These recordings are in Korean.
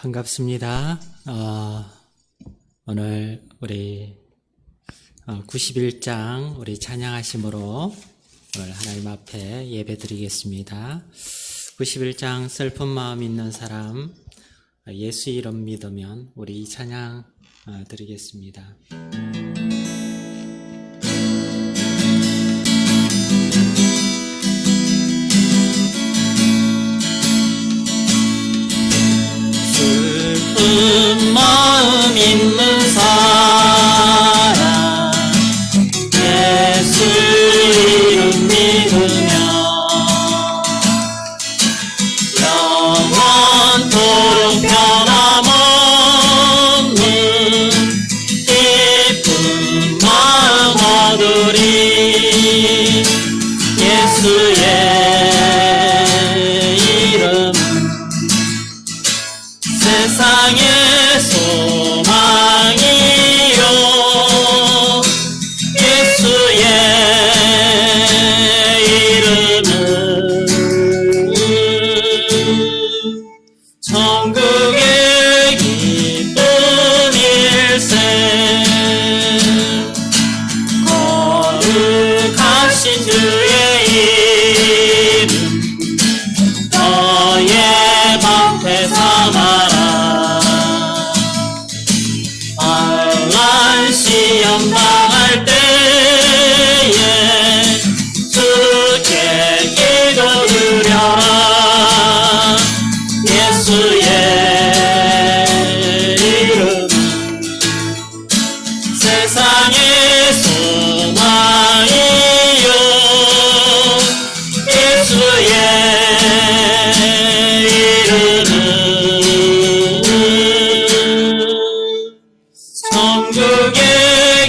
반갑습니다. 오늘 우리 91장 우리 찬양하심으로 오늘 하나님 앞에 예배 드리겠습니다. 91장 슬픈 마음 있는 사람, 예수 이름 믿으면 우리 이 찬양 드리겠습니다. 슬픈 마음 있는 사람, 예수 이름 믿으며 영원토록 변함없는 기쁜 마음 얻으리. 예수의 이름 세상의 소망이요, 예수의 이름은 천국의 기쁜 일세. 거룩하신 주의 이름 너의 방패 삼아라. 시험 당할 때에 주께 기도 드려라. 예수의 이름 세상의 소망이요, 예수의 이름은 천국의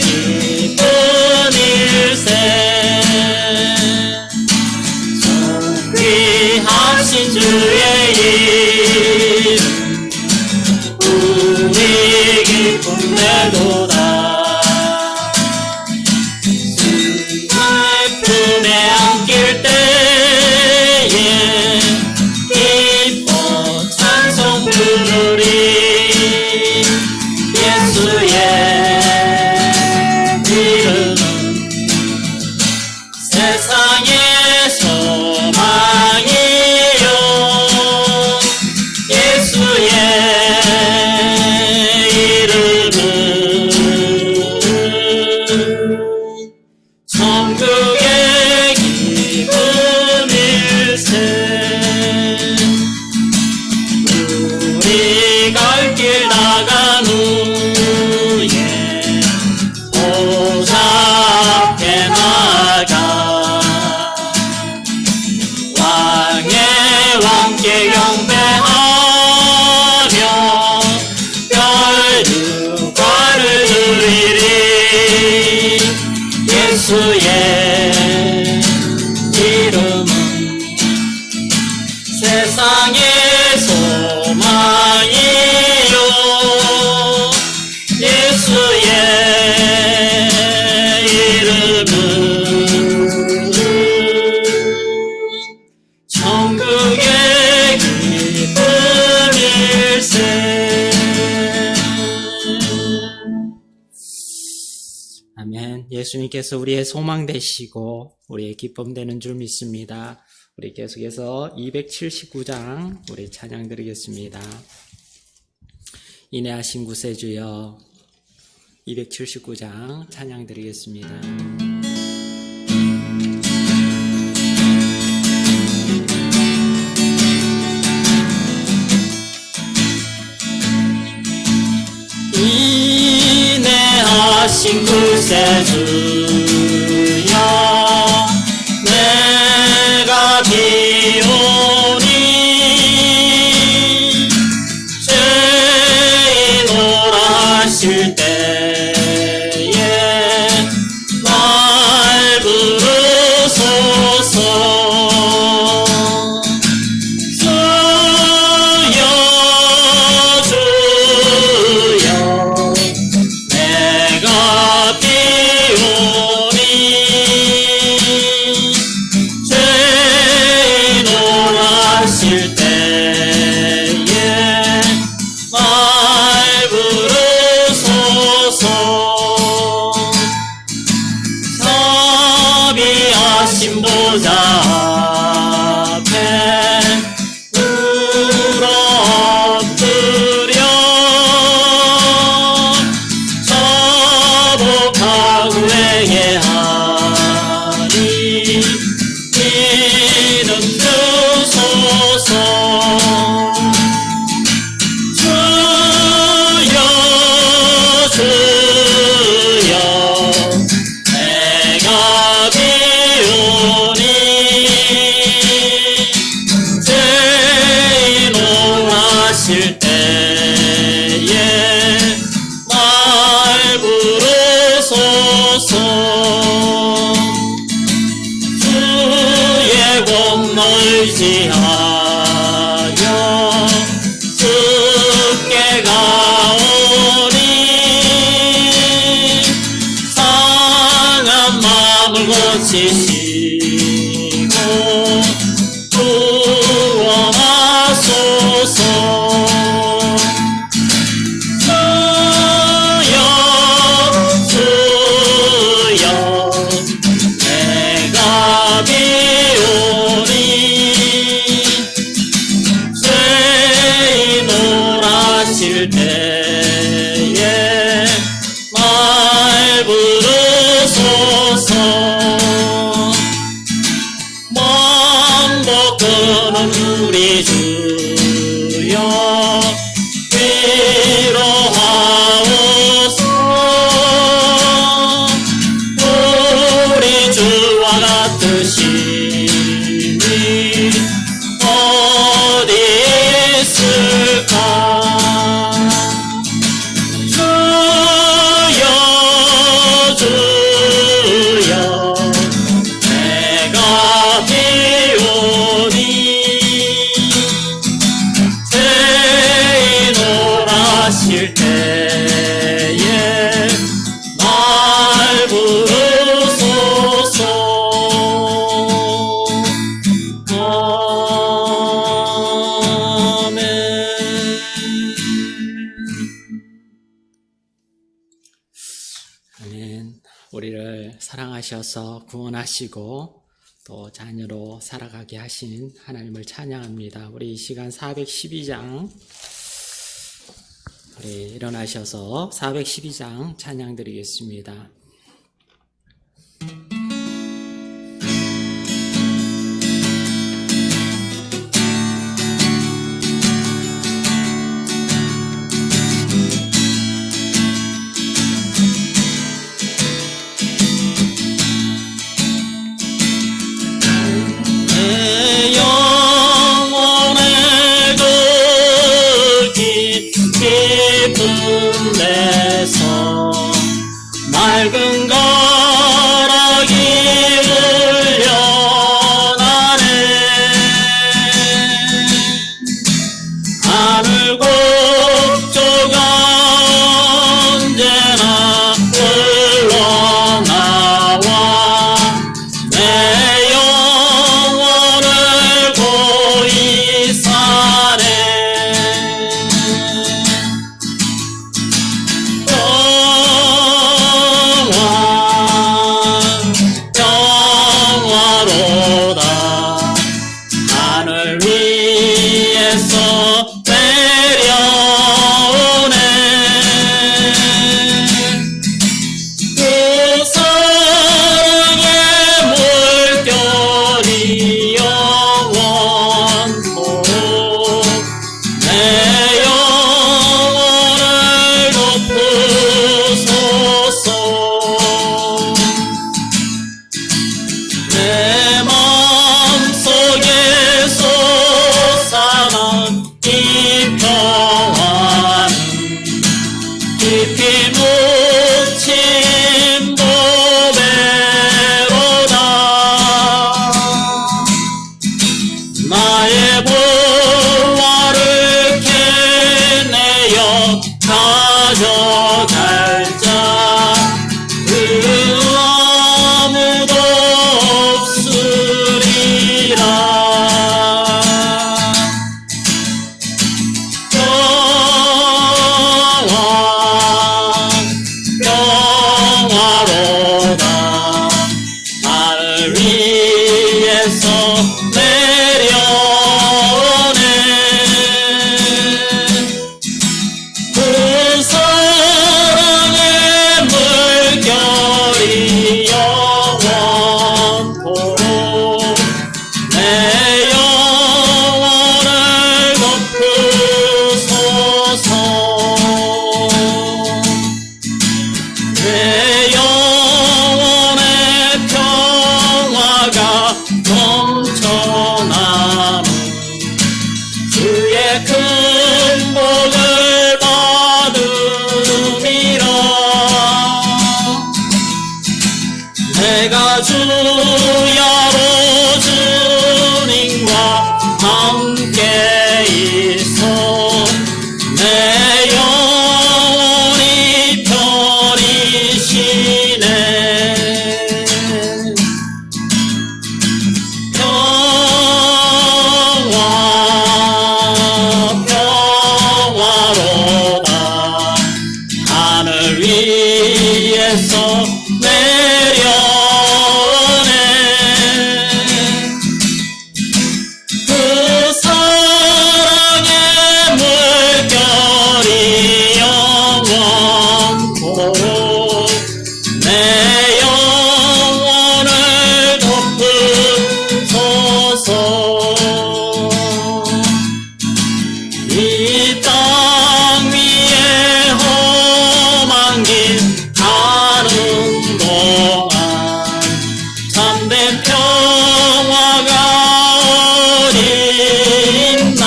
기쁜 일세. 존귀하신 주의 이름 우리 기쁨 되도다. 품에 안길 때에 기뻐 찬송 부르리. 예수의 이름은 세상의 소망이요, 예수의 이름은 천국의 기쁜 일세. 우리 갈 길 나간 후에 보좌 앞에 나가 왕의 왕께 경배하며 별육과를 드리리. 예수의 이름은 세상의 소망이요, 예수의 이름은 천국의 기쁜 일세. 아멘. 예수님께서 우리의 소망 되시고 우리의 기쁨 되는 줄 믿습니다. 우리 계속해서 279장 우리 찬양 드리겠습니다. 인내하신 구세주여, 279장 찬양 드리겠습니다. 인내하신 구세주여, 내가 비오니 죄인 오라 하실 때에 날 부르소서. 주여 주여 내가 비오니 높으신 보좌 앞에 울어 엎드려 자복하고 회개하니 믿음 주소서. 주여 주여 내가 비오니 죄인 원하실 때에 날 부르소서. 주의 공 의지하여 주께 가오니 상한 마음을 고치시고 구원하소서. 주여 주여 내가 비오니 죄인 원하실 때에 날 부르소서. 만복하는 우리 주여 위로하옵소. 우리 주와 같으심이 어디 있을까. 주여 주여 내가 비오니 죄인 원하실 때에 날 부르소서. 아멘. 아멘. 우리를 사랑하셔서 구원하시고 또 자녀로 살아가게 하신 하나님을 찬양합니다. 우리 이 시간 412장 우리 일어나셔서 412장 찬양 드리겠습니다. 내 영혼의 그 깊은 데서 맑은 가락이 울려나네. 하늘 곡조가 언제나 흘러나와 내 영혼을 고이 사네. 평화로다 하늘 위에서 내려오네. 그 사랑의 물결이 영원토록 내 영혼을 높으소서. 내 마음속에 솟아난 이 평화는 깊이 묻힌 보배로다. 나의 보화를 캐내어 가져갈 자 그 아무도 없으 평화가 어딨나.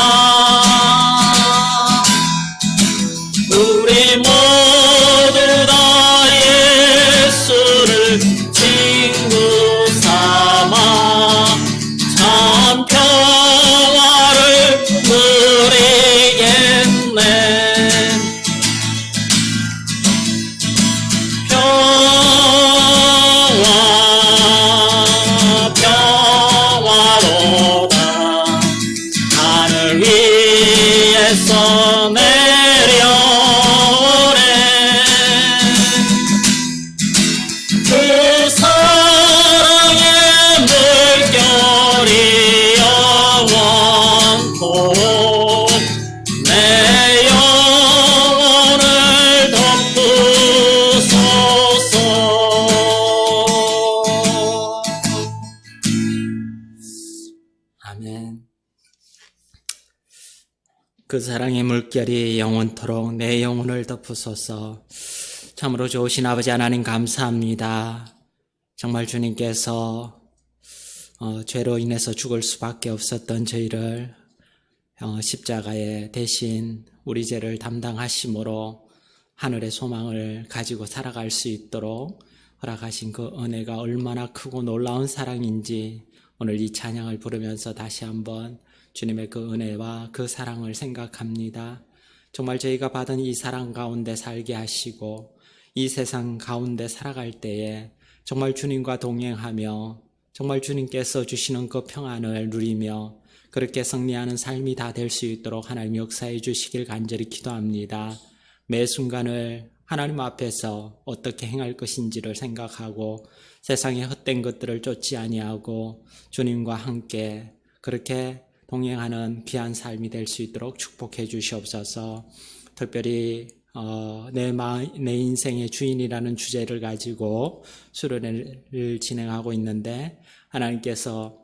우리 모두 다 예수를 친구 삼아 참 평화를 누리겠네. 평화로다 하늘 위에서 내려오네. 그 사랑의 물결이 영원토록 내 영혼을 덮으소서. 아멘. 그 사랑의 물결이 영원토록 내 영혼을 덮으소서. 참으로 좋으신 아버지 하나님 감사합니다. 정말 주님께서 죄로 인해서 죽을 수밖에 없었던 저희를 십자가에 대신 우리 죄를 담당하심으로 하늘의 소망을 가지고 살아갈 수 있도록 허락하신 그 은혜가 얼마나 크고 놀라운 사랑인지 오늘 이 찬양을 부르면서 다시 한번 주님의 그 은혜와 그 사랑을 생각합니다. 정말 저희가 받은 이 사랑 가운데 살게 하시고 이 세상 가운데 살아갈 때에 정말 주님과 동행하며 정말 주님께서 주시는 그 평안을 누리며 그렇게 승리하는 삶이 다 될 수 있도록 하나님 역사해 주시길 간절히 기도합니다. 매 순간을 하나님 앞에서 어떻게 행할 것인지를 생각하고 세상의 헛된 것들을 쫓지 아니하고 주님과 함께 그렇게 동행하는 귀한 삶이 될 수 있도록 축복해 주시옵소서. 특별히 내 인생의 주인이라는 주제를 가지고 수련회를 진행하고 있는데 하나님께서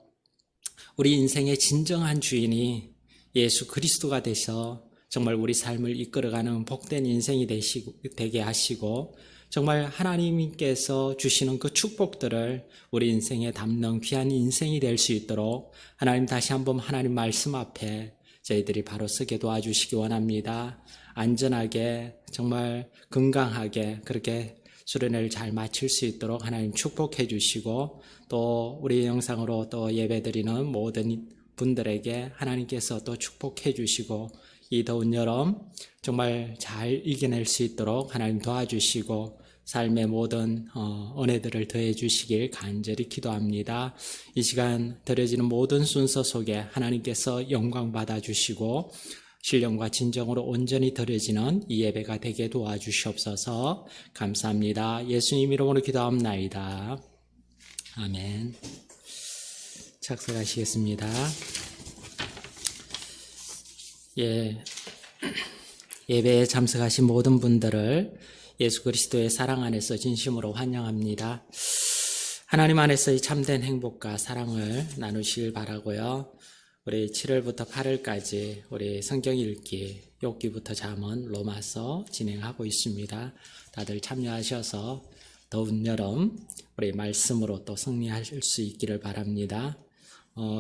우리 인생의 진정한 주인이 예수 그리스도가 되셔 정말 우리 삶을 이끌어가는 복된 인생이 되게 하시고 정말 하나님께서 주시는 그 축복들을 우리 인생에 담는 귀한 인생이 될 수 있도록 하나님 다시 한번 하나님 말씀 앞에 저희들이 바로 서게 도와주시기 원합니다. 안전하게 정말 건강하게 그렇게 수련회를 잘 마칠 수 있도록 하나님 축복해 주시고 또 우리 영상으로 또 예배드리는 모든 분들에게 하나님께서 또 축복해 주시고 이 더운 여름 정말 잘 이겨낼 수 있도록 하나님 도와주시고 삶의 모든 은혜들을 더해 주시길 간절히 기도합니다. 이 시간 드려지는 모든 순서 속에 하나님께서 영광 받아 주시고 신령과 진정으로 온전히 드려지는 이 예배가 되게 도와주시옵소서. 감사합니다. 예수님 이름으로 기도합나이다. 아멘. 착석하시겠습니다. 예배에 참석하신 모든 분들을 예수 그리스도의 사랑 안에서 진심으로 환영합니다. 하나님 안에서의 참된 행복과 사랑을 나누시길 바라고요. 우리 7월부터 8월까지 우리 성경 읽기, 욥기부터 잠언, 로마서 진행하고 있습니다. 다들 참여하셔서 더운 여름 우리 말씀으로 또 승리하실 수 있기를 바랍니다.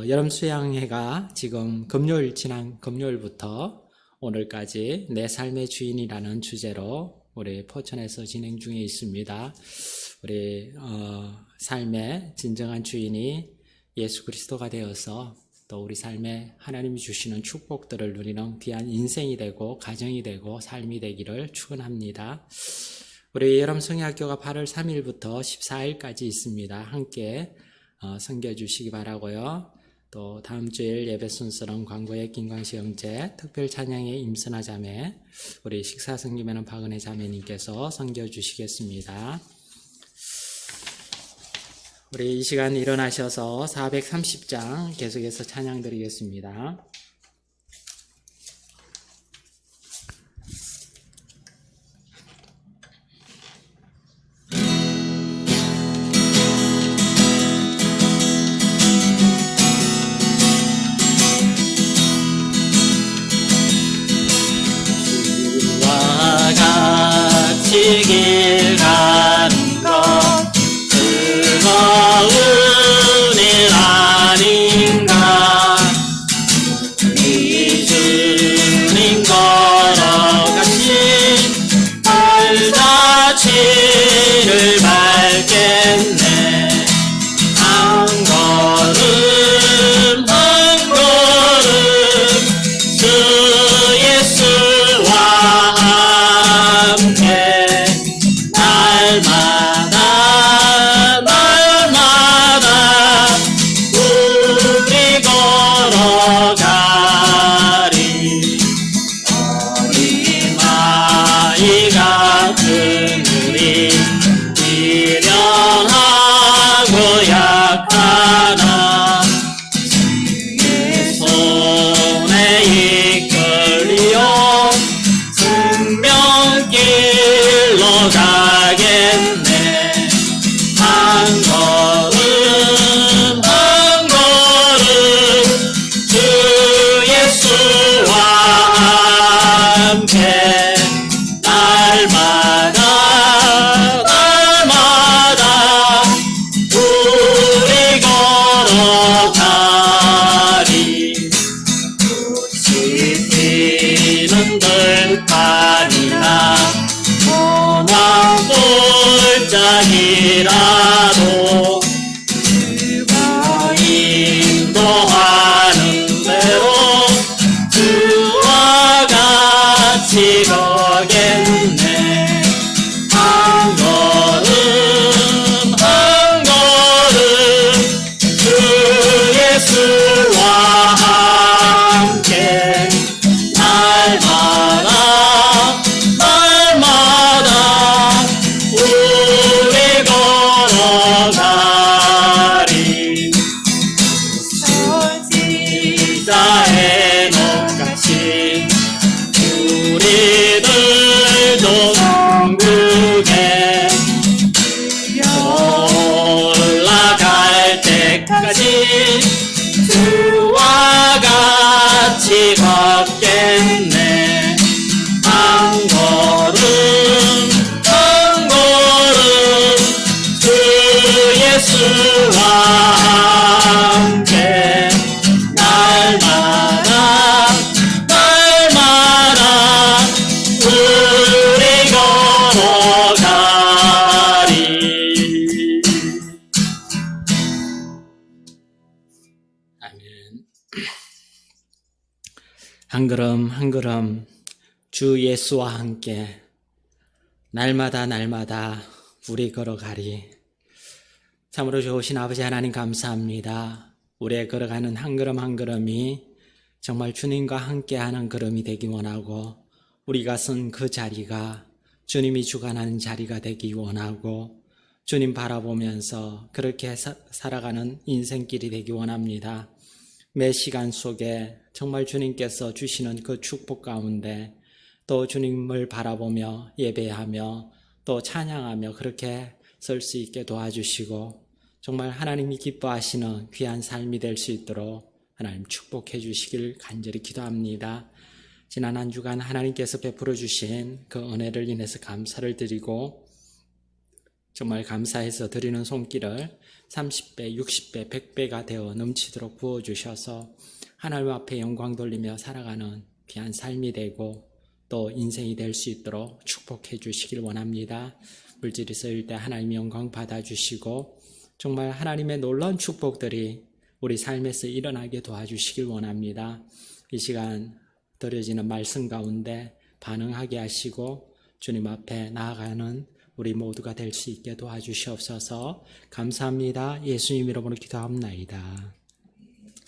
여름 수양회가 지금 지난 금요일부터 오늘까지 내 삶의 주인이라는 주제로 우리 포천에서 진행 중에 있습니다. 우리 삶의 진정한 주인이 예수 그리스도가 되어서 또 우리 삶에 하나님이 주시는 축복들을 누리는 귀한 인생이 되고 가정이 되고 삶이 되기를 축원합니다. 우리 여름 성야학교가 8월 3일부터 14일까지 있습니다. 함께 섬겨주시기 바라고요. 또 다음 주일 예배 순서는 광고의 김광식 형제, 특별 찬양의 임선아 자매, 우리 식사 섬기면은 박은혜 자매님께서 섬겨주시겠습니다. 우리 이 시간 일어나셔서 430장 계속해서 찬양 드리겠습니다. 주와 같이 길 가는 것 은혜 아멘. 한 걸음 한 걸음 주 예수와 함께 날마다 날마다 우리 걸어가리. 참으로 좋으신 아버지 하나님 감사합니다. 우리의 걸어가는 한 걸음 한 걸음이 정말 주님과 함께하는 걸음이 되기 원하고, 우리가 선 그 자리가 주님이 주관하는 자리가 되기 원하고, 주님 바라보면서 그렇게 살아가는 인생길이 되기 원합니다. 매 시간 속에 정말 주님께서 주시는 그 축복 가운데 또 주님을 바라보며 예배하며 또 찬양하며 그렇게 설 수 있게 도와주시고, 정말 하나님이 기뻐하시는 귀한 삶이 될 수 있도록 하나님 축복해 주시길 간절히 기도합니다. 지난 한 주간 하나님께서 베풀어 주신 그 은혜를 인해서 감사를 드리고, 정말 감사해서 드리는 손길을 30배, 60배, 100배가 되어 넘치도록 부어주셔서 하나님 앞에 영광 돌리며 살아가는 귀한 삶이 되고 또 인생이 될 수 있도록 축복해 주시길 원합니다. 물질이 쓰일 때 하나님의 영광 받아주시고, 정말 하나님의 놀라운 축복들이 우리 삶에서 일어나게 도와주시길 원합니다. 이 시간 드려지는 말씀 가운데 반응하게 하시고 주님 앞에 나아가는 우리 모두가 될 수 있게 도와주시옵소서. 감사합니다. 예수님 이름으로 기도합나이다.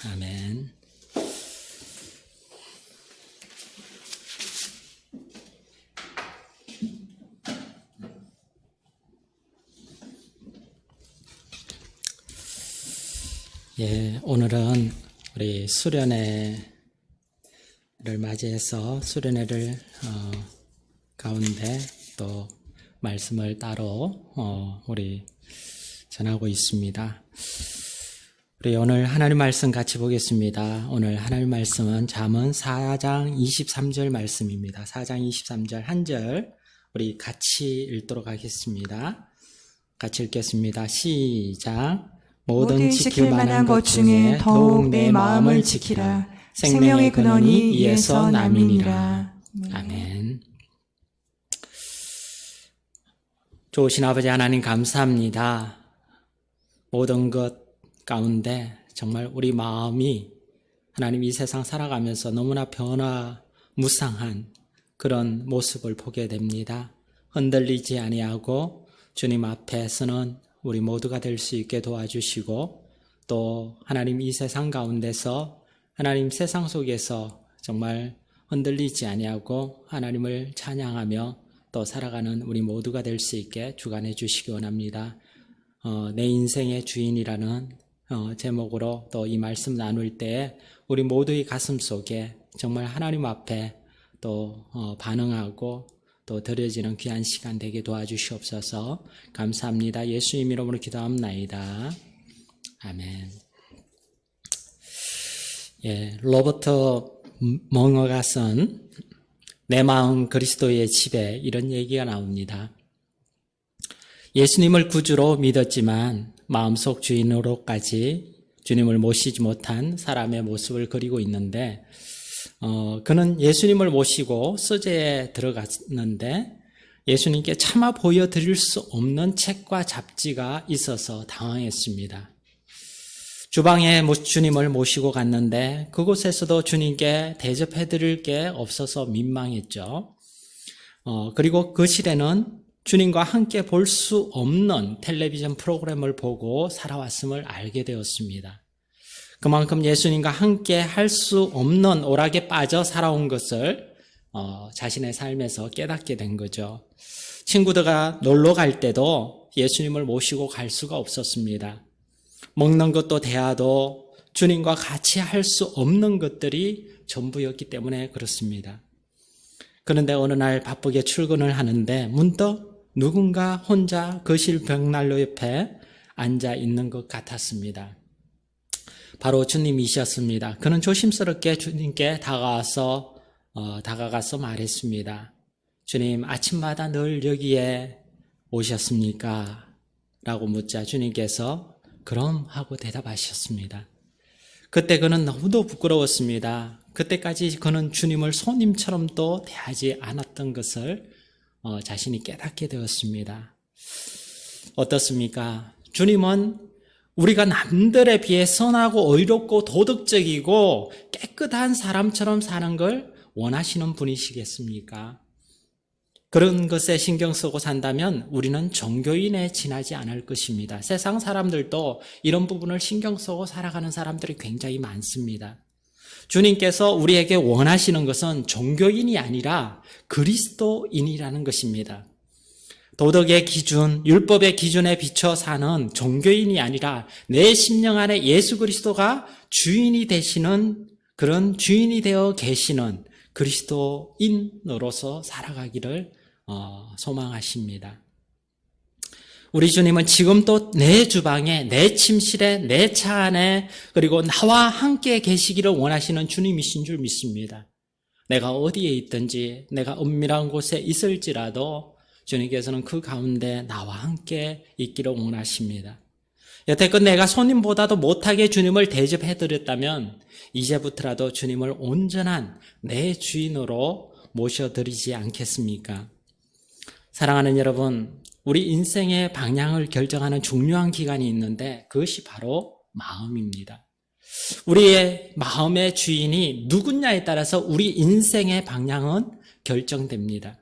아멘. 예, 오늘은 우리 수련회를 맞이해서 수련회를 가운데 또 말씀을 따로 우리 전하고 있습니다. 우리 오늘 하나님 말씀 같이 보겠습니다. 오늘 하나님 말씀은 잠언 4장 23절 말씀입니다. 4장 23절 한 절 우리 같이 읽도록 하겠습니다. 같이 읽겠습니다. 시작. 모든 지킬 만한 것 중에 더욱 내 마음을 지키라. 생명의 근원이 이에서 남이니라. 아멘. 좋으신 아버지 하나님 감사합니다. 모든 것 가운데 정말 우리 마음이 하나님 이 세상 살아가면서 너무나 변화무쌍한 그런 모습을 보게 됩니다. 흔들리지 아니하고 주님 앞에서는 우리 모두가 될 수 있게 도와주시고, 또 하나님 이 세상 가운데서 하나님 세상 속에서 정말 흔들리지 아니하고 하나님을 찬양하며 또 살아가는 우리 모두가 될 수 있게 주관해 주시기 원합니다. 내 인생의 주인이라는 제목으로 또 이 말씀 나눌 때에 우리 모두의 가슴 속에 정말 하나님 앞에 또 반응하고 또 드려지는 귀한 시간 되게 도와주시옵소서. 감사합니다. 예수님 이름으로 기도합나이다. 아멘. 예, 로버트 멍어가 쓴 내 마음 그리스도의 집에 이런 얘기가 나옵니다. 예수님을 구주로 믿었지만 마음속 주인으로까지 주님을 모시지 못한 사람의 모습을 그리고 있는데, 그는 예수님을 모시고 서재에 들어갔는데 예수님께 차마 보여드릴 수 없는 책과 잡지가 있어서 당황했습니다. 주방에 주님을 모시고 갔는데 그곳에서도 주님께 대접해드릴 게 없어서 민망했죠. 그리고 거실에는 주님과 함께 볼 수 없는 텔레비전 프로그램을 보고 살아왔음을 알게 되었습니다. 그만큼 예수님과 함께 할 수 없는 오락에 빠져 살아온 것을 자신의 삶에서 깨닫게 된 거죠. 친구들과 놀러 갈 때도 예수님을 모시고 갈 수가 없었습니다. 먹는 것도 대화도 주님과 같이 할 수 없는 것들이 전부였기 때문에 그렇습니다. 그런데 어느 날 바쁘게 출근을 하는데 문득 누군가 혼자 거실 벽난로 옆에 앉아 있는 것 같았습니다. 바로 주님이셨습니다. 그는 조심스럽게 주님께 다가가서 말했습니다. 주님, 아침마다 늘 여기에 오셨습니까? 라고 묻자 주님께서 그럼 하고 대답하셨습니다. 그때 그는 너무도 부끄러웠습니다. 그때까지 그는 주님을 손님처럼도 대하지 않았던 것을 자신이 깨닫게 되었습니다. 어떻습니까? 주님은 우리가 남들에 비해 선하고 의롭고 도덕적이고 깨끗한 사람처럼 사는 걸 원하시는 분이시겠습니까? 그런 것에 신경 쓰고 산다면 우리는 종교인에 지나지 않을 것입니다. 세상 사람들도 이런 부분을 신경 쓰고 살아가는 사람들이 굉장히 많습니다. 주님께서 우리에게 원하시는 것은 종교인이 아니라 그리스도인이라는 것입니다. 도덕의 기준, 율법의 기준에 비춰 사는 종교인이 아니라 내 심령 안에 예수 그리스도가 주인이 되시는, 그런 주인이 되어 계시는 그리스도인으로서 살아가기를 소망하십니다. 우리 주님은 지금도 내 주방에, 내 침실에, 내 차 안에, 그리고 나와 함께 계시기를 원하시는 주님이신 줄 믿습니다. 내가 어디에 있든지, 내가 은밀한 곳에 있을지라도 주님께서는 그 가운데 나와 함께 있기를 원하십니다. 여태껏 내가 손님보다도 못하게 주님을 대접해드렸다면 이제부터라도 주님을 온전한 내 주인으로 모셔드리지 않겠습니까? 사랑하는 여러분, 우리 인생의 방향을 결정하는 중요한 기간이 있는데 그것이 바로 마음입니다. 우리의 마음의 주인이 누구냐에 따라서 우리 인생의 방향은 결정됩니다.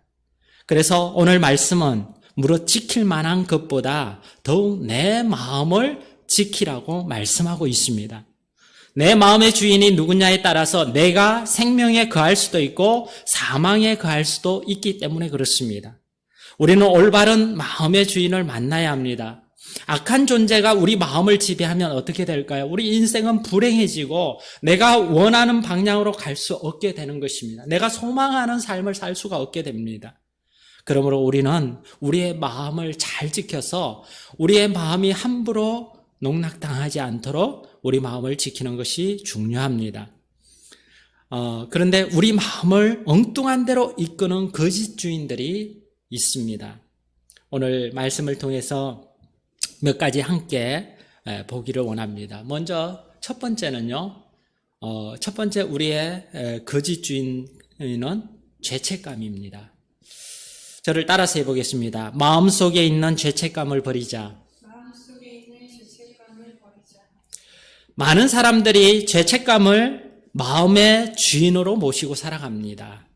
그래서 오늘 말씀은 무릇 지킬 만한 것보다 더욱 내 마음을 지키라고 말씀하고 있습니다. 내 마음의 주인이 누구냐에 따라서 내가 생명에 거할 수도 있고 사망에 거할 수도 있기 때문에 그렇습니다. 우리는 올바른 마음의 주인을 만나야 합니다. 악한 존재가 우리 마음을 지배하면 어떻게 될까요? 우리 인생은 불행해지고 내가 원하는 방향으로 갈 수 없게 되는 것입니다. 내가 소망하는 삶을 살 수가 없게 됩니다. 그러므로 우리는 우리의 마음을 잘 지켜서 우리의 마음이 함부로 농락당하지 않도록 우리 마음을 지키는 것이 중요합니다. 그런데 우리 마음을 엉뚱한 대로 이끄는 거짓 주인들이 있습니다. 오늘 말씀을 통해서 몇 가지 함께 보기를 원합니다. 먼저 첫 번째는요. 첫 번째 우리의 거짓 주인은 죄책감입니다. 저를 따라서 해보겠습니다. 마음속에 있는 죄책감을 버리자. 많은 사람들이 죄책감을 마음의 주인으로 모시고 살아갑니다.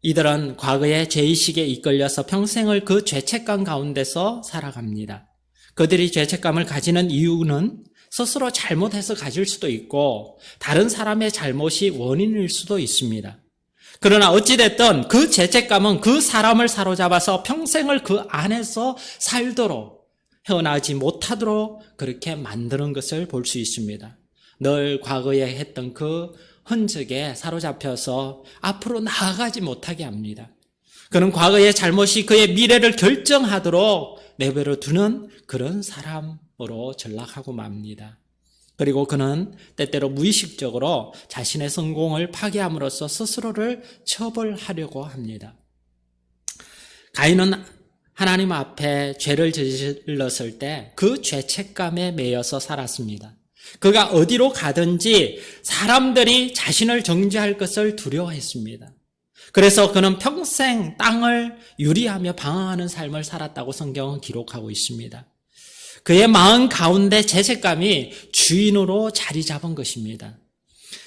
이들은 과거의 죄의식에 이끌려서 평생을 그 죄책감 가운데서 살아갑니다. 그들이 죄책감을 가지는 이유는 스스로 잘못해서 가질 수도 있고 다른 사람의 잘못이 원인일 수도 있습니다. 그러나 어찌됐든 그 죄책감은 그 사람을 사로잡아서 평생을 그 안에서 살도록 헤어나지 못하도록 그렇게 만드는 것을 볼 수 있습니다. 늘 과거에 했던 그 흔적에 사로잡혀서 앞으로 나아가지 못하게 합니다. 그는 과거의 잘못이 그의 미래를 결정하도록 내버려 두는 그런 사람으로 전락하고 맙니다. 그리고 그는 때때로 무의식적으로 자신의 성공을 파괴함으로써 스스로를 처벌하려고 합니다. 가인은 하나님 앞에 죄를 저질렀을 때 그 죄책감에 매여서 살았습니다. 그가 어디로 가든지 사람들이 자신을 정죄할 것을 두려워했습니다. 그래서 그는 평생 땅을 유리하며 방황하는 삶을 살았다고 성경은 기록하고 있습니다. 그의 마음 가운데 죄책감이 주인으로 자리 잡은 것입니다.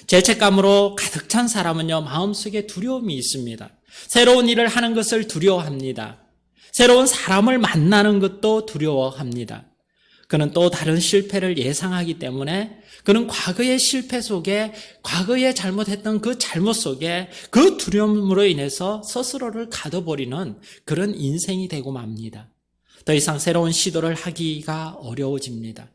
죄책감으로 가득 찬 사람은요, 마음속에 두려움이 있습니다. 새로운 일을 하는 것을 두려워합니다. 새로운 사람을 만나는 것도 두려워합니다. 그는 또 다른 실패를 예상하기 때문에 그는 과거의 실패 속에, 과거에 잘못했던 그 잘못 속에 그 두려움으로 인해서 스스로를 가둬버리는 그런 인생이 되고 맙니다. 더 이상 새로운 시도를 하기가 어려워집니다.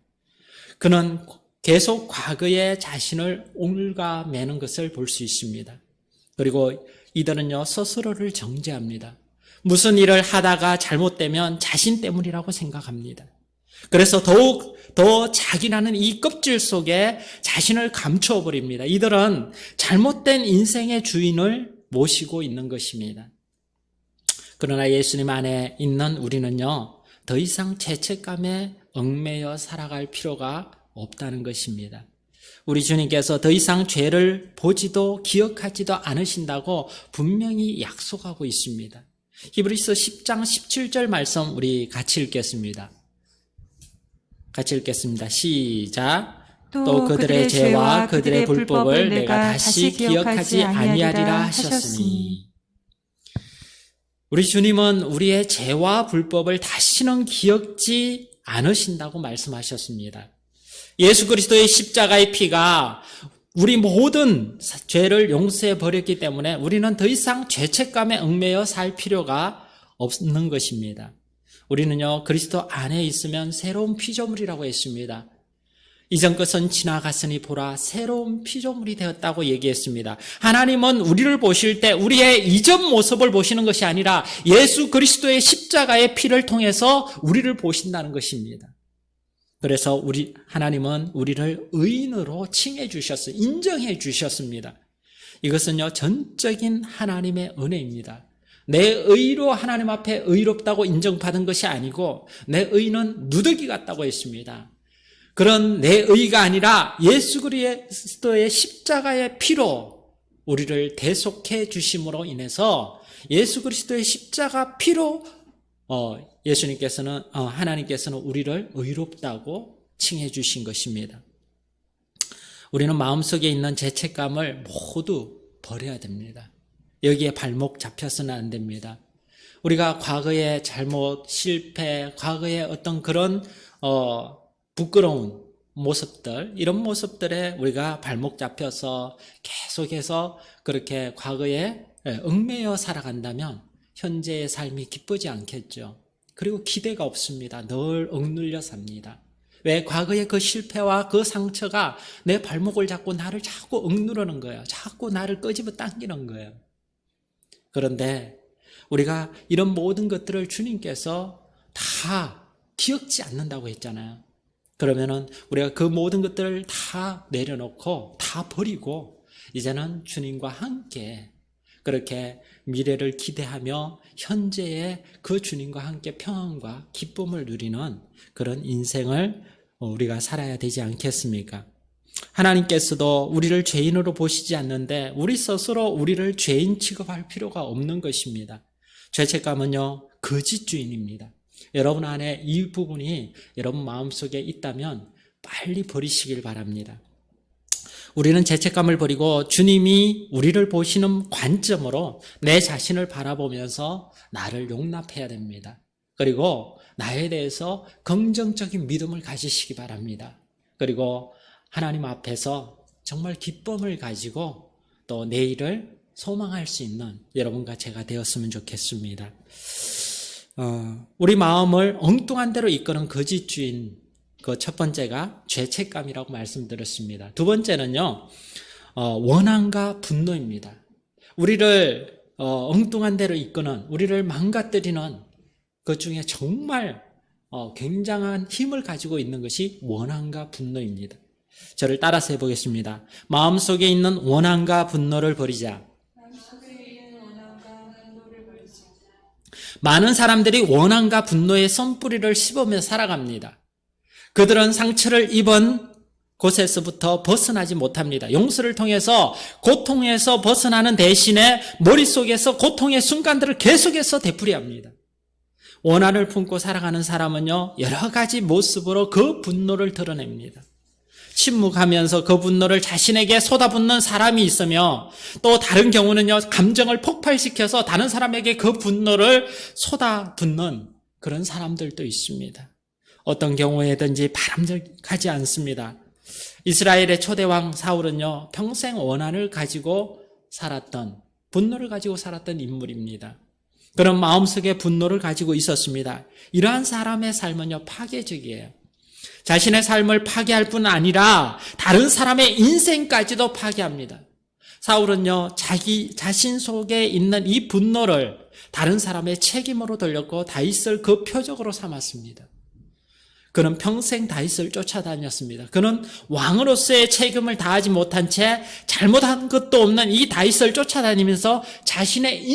그는 계속 과거의 자신을 옹일가매는 것을 볼 수 있습니다. 그리고 이들은요, 스스로를 정죄합니다. 무슨 일을 하다가 잘못되면 자신 때문이라고 생각합니다. 그래서 더욱 더 자기라는 이 껍질 속에 자신을 감추어 버립니다. 이들은 잘못된 인생의 주인을 모시고 있는 것입니다. 그러나 예수님 안에 있는 우리는요, 더 이상 죄책감에 얽매여 살아갈 필요가 없다는 것입니다. 우리 주님께서 더 이상 죄를 보지도 기억하지도 않으신다고 분명히 약속하고 있습니다. 히브리서 10장 17절 말씀 우리 같이 읽겠습니다. 같이 읽겠습니다. 시작. 또 그들의 죄와 그들의 불법을 내가 다시 기억하지 아니하리라 하셨으니. 우리 주님은 우리의 죄와 불법을 다시는 기억지 않으신다고 말씀하셨습니다. 예수 그리스도의 십자가의 피가 우리 모든 죄를 용서해 버렸기 때문에 우리는 더 이상 죄책감에 얽매여 살 필요가 없는 것입니다. 우리는요, 그리스도 안에 있으면 새로운 피조물이라고 했습니다. 이전 것은 지나갔으니 보라, 새로운 피조물이 되었다고 얘기했습니다. 하나님은 우리를 보실 때 우리의 이전 모습을 보시는 것이 아니라 예수 그리스도의 십자가의 피를 통해서 우리를 보신다는 것입니다. 그래서 하나님은 우리를 의인으로 칭해 주셨어요. 인정해 주셨습니다. 이것은요, 전적인 하나님의 은혜입니다. 내 의로 하나님 앞에 의롭다고 인정받은 것이 아니고 내 의는 누더기 같다고 했습니다. 그런 내 의가 아니라 예수 그리스도의 십자가의 피로 우리를 대속해 주심으로 인해서 예수 그리스도의 십자가 피로 하나님께서는 우리를 의롭다고 칭해 주신 것입니다. 우리는 마음속에 있는 죄책감을 모두 버려야 됩니다. 여기에 발목 잡혀서는 안 됩니다. 우리가 과거의 잘못, 실패, 과거의 어떤 그런 부끄러운 모습들, 이런 모습들에 우리가 발목 잡혀서 계속해서 그렇게 과거에 얽매여 살아간다면 현재의 삶이 기쁘지 않겠죠. 그리고 기대가 없습니다. 늘 억눌려 삽니다. 왜? 과거의 그 실패와 그 상처가 내 발목을 잡고 나를 자꾸 억누르는 거예요. 자꾸 나를 끄집어 당기는 거예요. 그런데 우리가 이런 모든 것들을 주님께서 다 기억지 않는다고 했잖아요. 그러면은 우리가 그 모든 것들을 다 내려놓고 다 버리고 이제는 주님과 함께 그렇게 미래를 기대하며 현재의 그 주님과 함께 평안과 기쁨을 누리는 그런 인생을 우리가 살아야 되지 않겠습니까? 하나님께서도 우리를 죄인으로 보시지 않는데 우리 스스로 우리를 죄인 취급할 필요가 없는 것입니다. 죄책감은요, 거짓 주인입니다. 여러분 안에 이 부분이 여러분 마음속에 있다면 빨리 버리시길 바랍니다. 우리는 죄책감을 버리고 주님이 우리를 보시는 관점으로 내 자신을 바라보면서 나를 용납해야 됩니다. 그리고 나에 대해서 긍정적인 믿음을 가지시기 바랍니다. 그리고 하나님 앞에서 정말 기쁨을 가지고 또 내일을 소망할 수 있는 여러분과 제가 되었으면 좋겠습니다. 우리 마음을 엉뚱한 대로 이끄는 거짓 주인, 그 첫 번째가 죄책감이라고 말씀드렸습니다. 두 번째는요, 원한과 분노입니다. 우리를 엉뚱한 대로 이끄는, 우리를 망가뜨리는 그 중에 정말 굉장한 힘을 가지고 있는 것이 원한과 분노입니다. 저를 따라서 해보겠습니다. 마음속에 있는 원한과 분노를 버리자. 많은 사람들이 원한과 분노의 선뿌리를 씹으며 살아갑니다. 그들은 상처를 입은 곳에서부터 벗어나지 못합니다. 용서를 통해서 고통에서 벗어나는 대신에 머릿속에서 고통의 순간들을 계속해서 되풀이합니다. 원한을 품고 살아가는 사람은요, 여러 가지 모습으로 그 분노를 드러냅니다. 침묵하면서 그 분노를 자신에게 쏟아붓는 사람이 있으며 또 다른 경우는요, 감정을 폭발시켜서 다른 사람에게 그 분노를 쏟아붓는 그런 사람들도 있습니다. 어떤 경우에든지 바람직하지 않습니다. 이스라엘의 초대왕 사울은요, 평생 원한을 가지고 살았던, 분노를 가지고 살았던 인물입니다. 그런 마음속에 분노를 가지고 있었습니다. 이러한 사람의 삶은요, 파괴적이에요. 자신의 삶을 파괴할 뿐 아니라 다른 사람의 인생까지도 파괴합니다. 사울은요, 자신 속에 있는 이 분노를 다른 사람의 책임으로 돌렸고 다윗을 그 표적으로 삼았습니다. 그는 평생 다윗을 쫓아다녔습니다. 그는 왕으로서의 책임을 다하지 못한 채 잘못한 것도 없는 이 다윗을 쫓아다니면서 자신의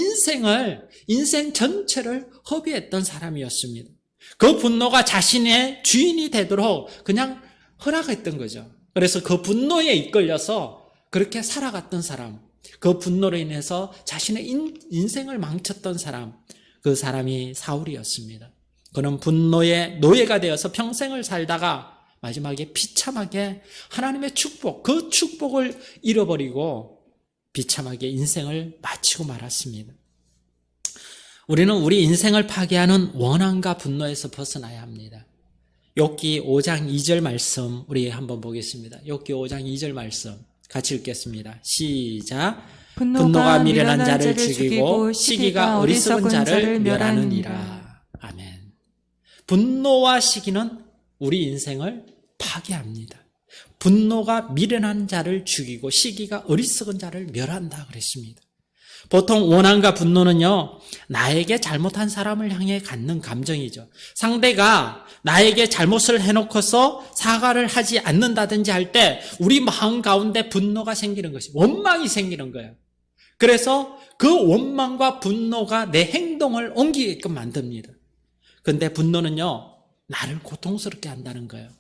인생 전체를 허비했던 사람이었습니다. 그 분노가 자신의 주인이 되도록 그냥 허락했던 거죠. 그래서 그 분노에 이끌려서 그렇게 살아갔던 사람, 그 분노로 인해서 자신의 인생을 망쳤던 사람, 그 사람이 사울이었습니다. 그는 분노의 노예가 되어서 평생을 살다가 마지막에 비참하게 하나님의 축복, 그 축복을 잃어버리고 비참하게 인생을 마치고 말았습니다. 우리는 우리 인생을 파괴하는 원한과 분노에서 벗어나야 합니다. 욥기 5장 2절 말씀 우리 한번 보겠습니다. 욥기 5장 2절 말씀 같이 읽겠습니다. 시작. 분노가 미련한 자를 죽이고 시기가 어리석은 자를 멸하느니라. 아멘. 분노와 시기는 우리 인생을 파괴합니다. 분노가 미련한 자를 죽이고 시기가 어리석은 자를 멸한다 그랬습니다. 보통 원한과 분노는요, 나에게 잘못한 사람을 향해 갖는 감정이죠. 상대가 나에게 잘못을 해놓고서 사과를 하지 않는다든지 할 때 우리 마음 가운데 분노가 생기는 것이, 원망이 생기는 거예요. 그래서 그 원망과 분노가 내 행동을 옮기게끔 만듭니다. 근데 분노는요, 나를 고통스럽게 한다는 거예요.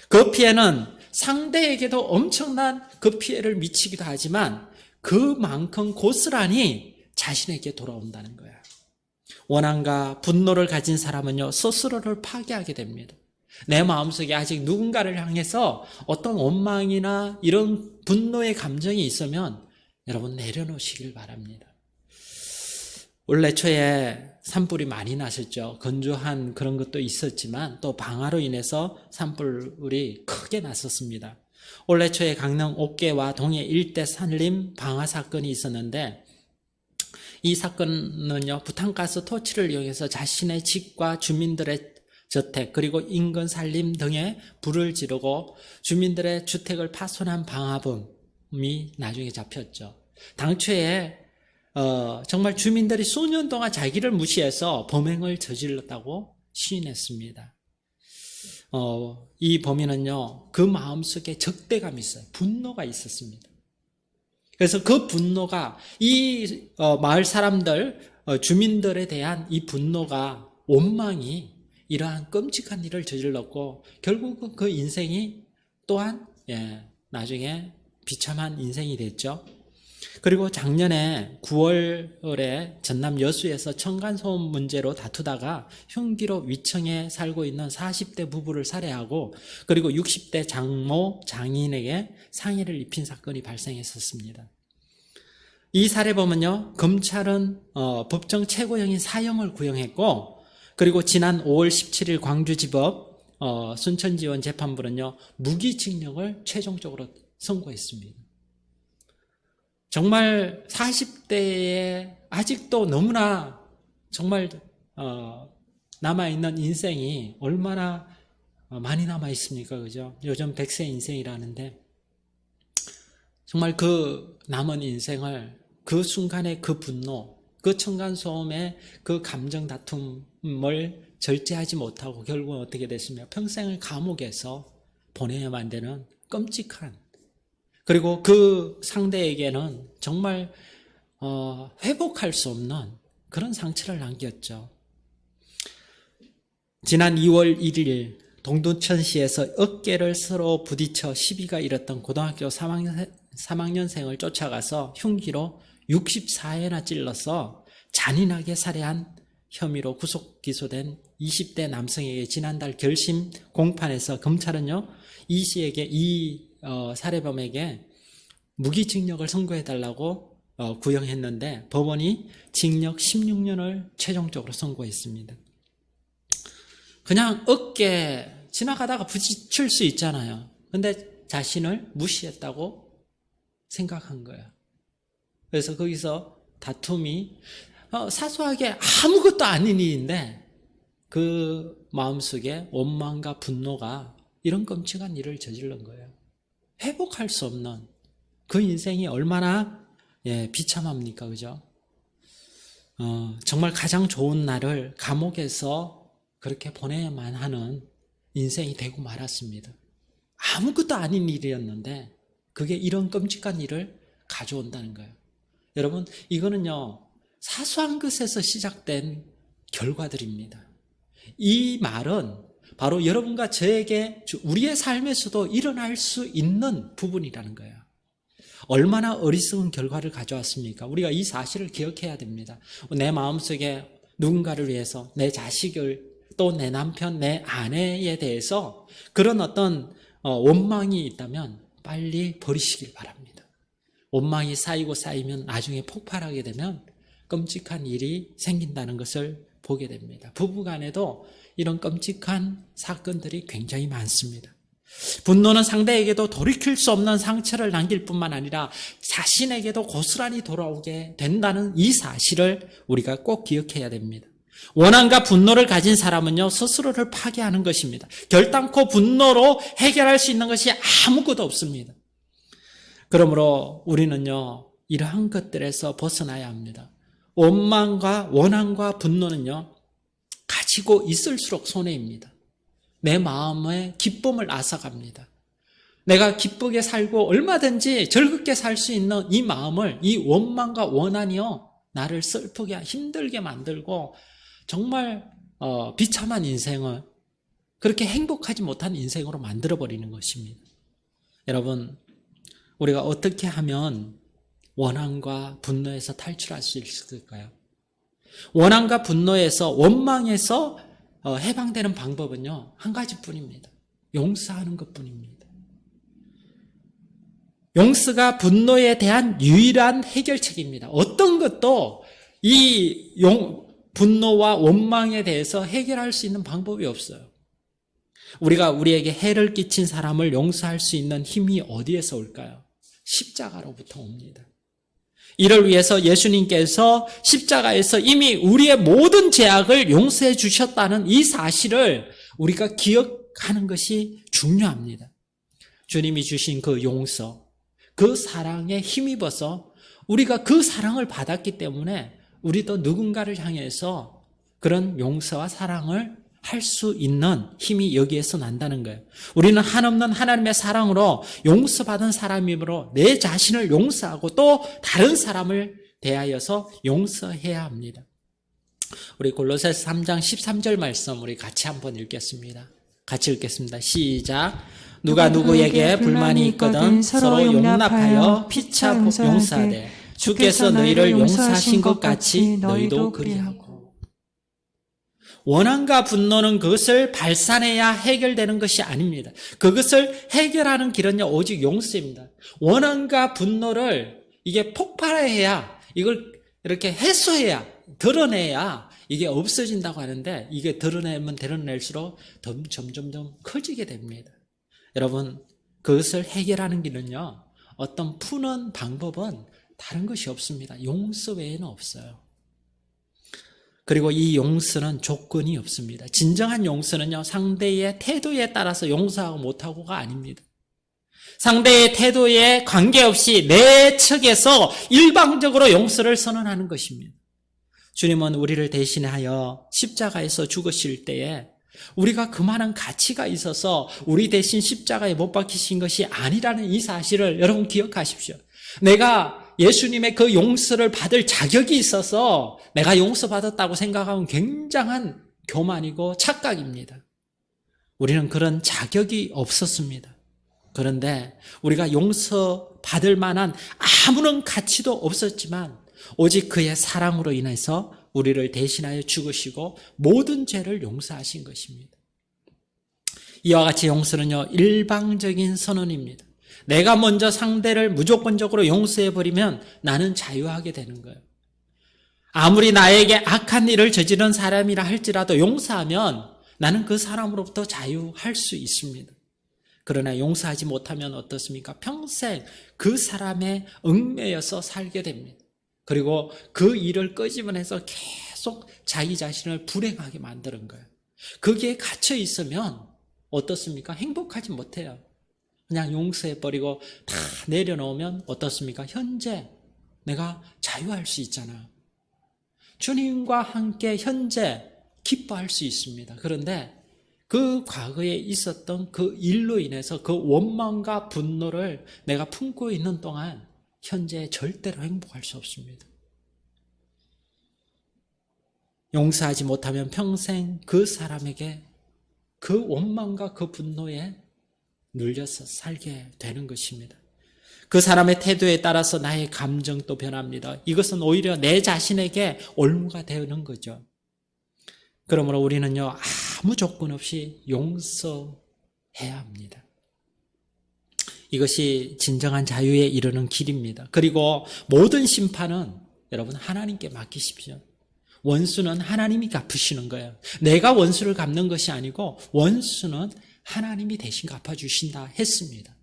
그 피해는 상대에게도 엄청난 그 피해를 미치기도 하지만 그만큼 고스란히 자신에게 돌아온다는 거야. 원한과 분노를 가진 사람은요, 스스로를 파괴하게 됩니다. 내 마음속에 아직 누군가를 향해서 어떤 원망이나 이런 분노의 감정이 있으면 여러분 내려놓으시길 바랍니다. 올해 초에 산불이 많이 났었죠. 건조한 그런 것도 있었지만 또 방화로 인해서 산불이 크게 났었습니다. 올해 초에 강릉 옥계와 동해 일대 산림 방화 사건이 있었는데, 이 사건은요, 부탄가스 토치를 이용해서 자신의 집과 주민들의 저택 그리고 인근 산림 등에 불을 지르고 주민들의 주택을 파손한 방화범이 나중에 잡혔죠. 당초에 정말 주민들이 수년 동안 자기를 무시해서 범행을 저질렀다고 시인했습니다. 이 범인은요, 그 마음속에 적대감이 있어요. 분노가 있었습니다. 그래서 그 분노가 이 마을 사람들, 주민들에 대한 이 분노가, 원망이 이러한 끔찍한 일을 저질렀고 결국은 그 인생이 또한 나중에 비참한 인생이 됐죠. 그리고 작년에 9월에 전남 여수에서 층간소음 문제로 다투다가 흉기로 위층에 살고 있는 40대 부부를 살해하고 그리고 60대 장모, 장인에게 상해를 입힌 사건이 발생했었습니다. 이 살해범은요, 검찰은 법정 최고형인 사형을 구형했고, 그리고 지난 5월 17일 광주지법 순천지원 재판부는요, 무기징역을 최종적으로 선고했습니다. 정말 40대에 아직도 너무나 정말 남아있는 인생이 얼마나 많이 남아있습니까? 그죠? 요즘 100세 인생이라는데 정말 그 남은 인생을 그 순간의 그 분노, 그 층간소음의 그 감정 다툼을 절제하지 못하고 결국은 어떻게 됐습니까? 평생을 감옥에서 보내야만 되는 끔찍한, 그리고 그 상대에게는 정말 회복할 수 없는 그런 상처를 남겼죠. 지난 2월 1일 동두천시에서 어깨를 서로 부딪혀 시비가 일었던 고등학교 3학년생을 쫓아가서 흉기로 64회나 찔러서 잔인하게 살해한 혐의로 구속 기소된 20대 남성에게 지난달 결심 공판에서 검찰은요, 이 씨에게 이 살해범에게 무기징역을 선고해달라고 구형했는데 법원이 징역 16년을 최종적으로 선고했습니다. 그냥 어깨 지나가다가 부딪힐 수 있잖아요. 근데 자신을 무시했다고 생각한 거예요. 그래서 거기서 다툼이 사소하게 아무것도 아닌 일인데 그 마음속에 원망과 분노가 이런 끔찍한 일을 저지른 거예요. 회복할 수 없는 그 인생이 얼마나 비참합니까? 그죠? 정말 가장 좋은 날을 감옥에서 그렇게 보내야만 하는 인생이 되고 말았습니다. 아무것도 아닌 일이었는데 그게 이런 끔찍한 일을 가져온다는 거예요. 여러분, 이거는요, 사소한 것에서 시작된 결과들입니다. 이 말은 바로 여러분과 저에게 우리의 삶에서도 일어날 수 있는 부분이라는 거예요. 얼마나 어리석은 결과를 가져왔습니까? 우리가 이 사실을 기억해야 됩니다. 내 마음속에 누군가를 위해서 내 자식을 또 내 남편, 내 아내에 대해서 그런 어떤 원망이 있다면 빨리 버리시길 바랍니다. 원망이 쌓이고 쌓이면 나중에 폭발하게 되면 끔찍한 일이 생긴다는 것을 보게 됩니다. 부부간에도 이런 끔찍한 사건들이 굉장히 많습니다. 분노는 상대에게도 돌이킬 수 없는 상처를 남길 뿐만 아니라 자신에게도 고스란히 돌아오게 된다는 이 사실을 우리가 꼭 기억해야 됩니다. 원한과 분노를 가진 사람은요, 스스로를 파괴하는 것입니다. 결단코 분노로 해결할 수 있는 것이 아무것도 없습니다. 그러므로 우리는요, 이러한 것들에서 벗어나야 합니다. 원한과 분노는요, 가지고 있을수록 손해입니다. 내 마음에 기쁨을 앗아갑니다. 내가 기쁘게 살고 얼마든지 즐겁게 살 수 있는 이 마음을, 이 원망과 원한이요, 나를 슬프게 힘들게 만들고 정말 비참한 인생을, 그렇게 행복하지 못한 인생으로 만들어버리는 것입니다. 여러분, 우리가 어떻게 하면 원한과 분노에서 탈출할 수 있을까요? 원한과 분노에서, 원망에서 해방되는 방법은요, 한 가지뿐입니다. 용서하는 것뿐입니다. 용서가 분노에 대한 유일한 해결책입니다. 어떤 것도 이 분노와 원망에 대해서 해결할 수 있는 방법이 없어요. 우리가 우리에게 해를 끼친 사람을 용서할 수 있는 힘이 어디에서 올까요? 십자가로부터 옵니다. 이를 위해서 예수님께서 십자가에서 이미 우리의 모든 죄악을 용서해 주셨다는 이 사실을 우리가 기억하는 것이 중요합니다. 주님이 주신 그 용서, 그 사랑에 힘입어서 우리가 그 사랑을 받았기 때문에 우리도 누군가를 향해서 그런 용서와 사랑을 할 수 있는 힘이 여기에서 난다는 거예요. 우리는 한없는 하나님의 사랑으로 용서받은 사람이므로 내 자신을 용서하고 또 다른 사람을 대하여서 용서해야 합니다. 우리 골로새서 3장 13절 말씀 우리 같이 한번 읽겠습니다. 같이 읽겠습니다. 시작. 누가 누구에게 불만이 있거든 서로 용납하여 피차 용서하되 주께서 너희를 용서하신 것 같이 너희도 그리하고. 원한과 분노는 그것을 발산해야 해결되는 것이 아닙니다. 그것을 해결하는 길은요, 오직 용서입니다. 원한과 분노를 이게 폭발해야, 이걸 이렇게 해소해야, 드러내야 이게 없어진다고 하는데, 이게 드러내면 드러낼수록 점점 커지게 됩니다. 여러분, 그것을 해결하는 길은요, 어떤 푸는 방법은 다른 것이 없습니다. 용서 외에는 없어요. 그리고 이 용서는 조건이 없습니다. 진정한 용서는요, 상대의 태도에 따라서 용서하고 못하고가 아닙니다. 상대의 태도에 관계없이 내 측에서 일방적으로 용서를 선언하는 것입니다. 주님은 우리를 대신하여 십자가에서 죽으실 때에 우리가 그만한 가치가 있어서 우리 대신 십자가에 못 박히신 것이 아니라는 이 사실을 여러분 기억하십시오. 내가 예수님의 그 용서를 받을 자격이 있어서 내가 용서받았다고 생각하면 굉장한 교만이고 착각입니다. 우리는 그런 자격이 없었습니다. 그런데 우리가 용서받을 만한 아무런 가치도 없었지만 오직 그의 사랑으로 인해서 우리를 대신하여 죽으시고 모든 죄를 용서하신 것입니다. 이와 같이 용서는요, 일방적인 선언입니다. 내가 먼저 상대를 무조건적으로 용서해버리면 나는 자유하게 되는 거예요. 아무리 나에게 악한 일을 저지른 사람이라 할지라도 용서하면 나는 그 사람으로부터 자유할 수 있습니다. 그러나 용서하지 못하면 어떻습니까? 평생 그 사람에 얽매여서 살게 됩니다. 그리고 그 일을 끄집어내서 계속 자기 자신을 불행하게 만드는 거예요. 거기에 갇혀 있으면 어떻습니까? 행복하지 못해요. 그냥 용서해버리고 다 내려놓으면 어떻습니까? 현재 내가 자유할 수 있잖아요. 주님과 함께 현재 기뻐할 수 있습니다. 그런데 그 과거에 있었던 그 일로 인해서 그 원망과 분노를 내가 품고 있는 동안 현재 절대로 행복할 수 없습니다. 용서하지 못하면 평생 그 사람에게 그 원망과 그 분노에 눌려서 살게 되는 것입니다. 그 사람의 태도에 따라서 나의 감정도 변합니다. 이것은 오히려 내 자신에게 올무가 되는 거죠. 그러므로 우리는요, 아무 조건 없이 용서해야 합니다. 이것이 진정한 자유에 이르는 길입니다. 그리고 모든 심판은 여러분 하나님께 맡기십시오. 원수는 하나님이 갚으시는 거예요. 내가 원수를 갚는 것이 아니고 원수는 하나님이 대신 갚아주신다 했습니다.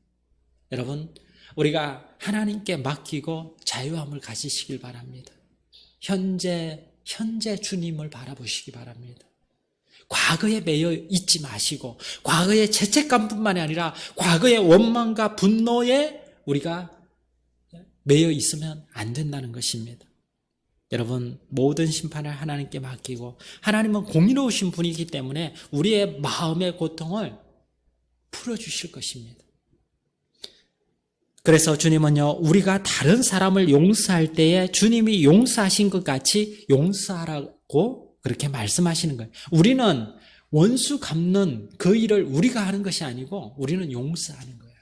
여러분, 우리가 하나님께 맡기고 자유함을 가지시길 바랍니다. 현재 주님을 바라보시기 바랍니다. 과거에 매여 있지 마시고 과거의 죄책감뿐만이 아니라 과거의 원망과 분노에 우리가 매여 있으면 안 된다는 것입니다. 여러분, 모든 심판을 하나님께 맡기고 하나님은 공의로우신 분이기 때문에 우리의 마음의 고통을 풀어주실 것입니다. 그래서 주님은요, 우리가 다른 사람을 용서할 때에 주님이 용서하신 것 같이 용서하라고 그렇게 말씀하시는 거예요. 우리는 원수 갚는 그 일을 우리가 하는 것이 아니고 우리는 용서하는 거예요.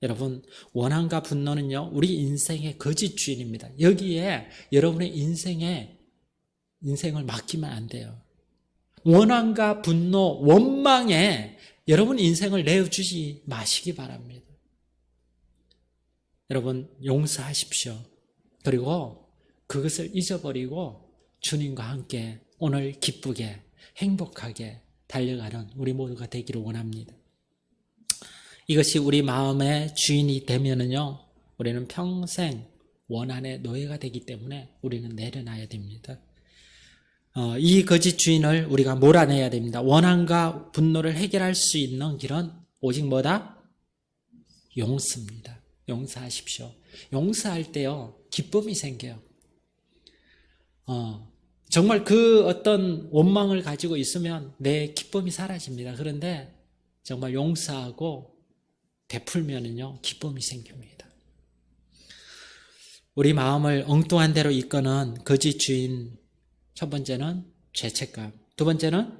여러분, 원한과 분노는요, 우리 인생의 거짓 주인입니다. 여기에 여러분의 인생을 맡기면 안 돼요. 원한과 분노, 원망에 여러분 인생을 내어주지 마시기 바랍니다. 여러분, 용서하십시오. 그리고 그것을 잊어버리고 주님과 함께 오늘 기쁘게 행복하게 달려가는 우리 모두가 되기를 원합니다. 이것이 우리 마음의 주인이 되면은요, 우리는 평생 원한의 노예가 되기 때문에 우리는 내려놔야 됩니다. 이 거짓 주인을 우리가 몰아내야 됩니다. 원한과 분노를 해결할 수 있는 길은 오직 뭐다? 용서입니다. 용서하십시오. 용서할 때요, 기쁨이 생겨요. 정말 그 어떤 원망을 가지고 있으면 내 기쁨이 사라집니다. 그런데 정말 용서하고 베풀면은요, 기쁨이 생깁니다. 우리 마음을 엉뚱한 대로 이끄는 거짓 주인, 첫 번째는 죄책감, 두 번째는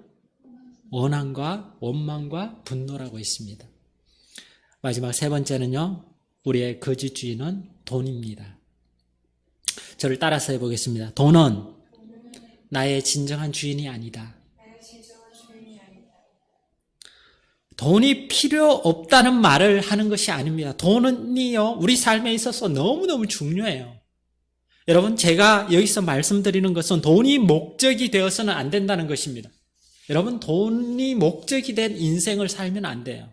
원한과 원망과 분노라고 있습니다. 마지막 세 번째는요, 우리의 거짓 주인은 돈입니다. 저를 따라서 해보겠습니다. 돈은 나의 진정한 주인이 아니다. 돈이 필요 없다는 말을 하는 것이 아닙니다. 돈은요, 우리 삶에 있어서 너무너무 중요해요. 여러분, 제가 여기서 말씀드리는 것은 돈이 목적이 되어서는 안 된다는 것입니다. 여러분, 돈이 목적이 된 인생을 살면 안 돼요.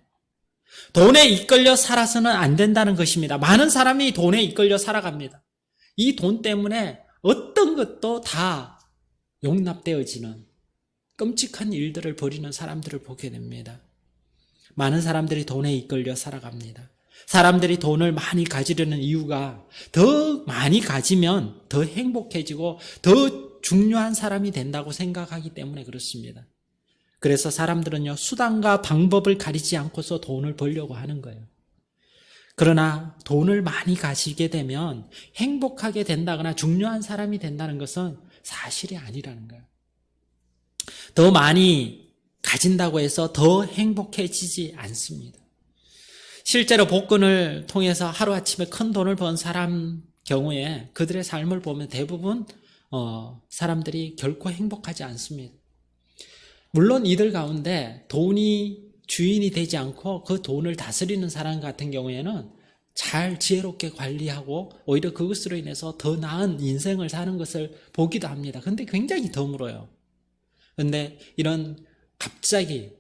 돈에 이끌려 살아서는 안 된다는 것입니다. 많은 사람이 돈에 이끌려 살아갑니다. 이 돈 때문에 어떤 것도 다 용납되어지는 끔찍한 일들을 벌이는 사람들을 보게 됩니다. 많은 사람들이 돈에 이끌려 살아갑니다. 사람들이 돈을 많이 가지려는 이유가 더 많이 가지면 더 행복해지고 더 중요한 사람이 된다고 생각하기 때문에 그렇습니다. 그래서 사람들은요, 수단과 방법을 가리지 않고서 돈을 벌려고 하는 거예요. 그러나 돈을 많이 가지게 되면 행복하게 된다거나 중요한 사람이 된다는 것은 사실이 아니라는 거예요. 더 많이 가진다고 해서 더 행복해지지 않습니다. 실제로 복권을 통해서 하루아침에 큰 돈을 번 사람 경우에 그들의 삶을 보면 대부분 사람들이 결코 행복하지 않습니다. 물론 이들 가운데 돈이 주인이 되지 않고 그 돈을 다스리는 사람 같은 경우에는 잘 지혜롭게 관리하고 오히려 그것으로 인해서 더 나은 인생을 사는 것을 보기도 합니다. 근데 굉장히 드물어요. 근데 이런 갑자기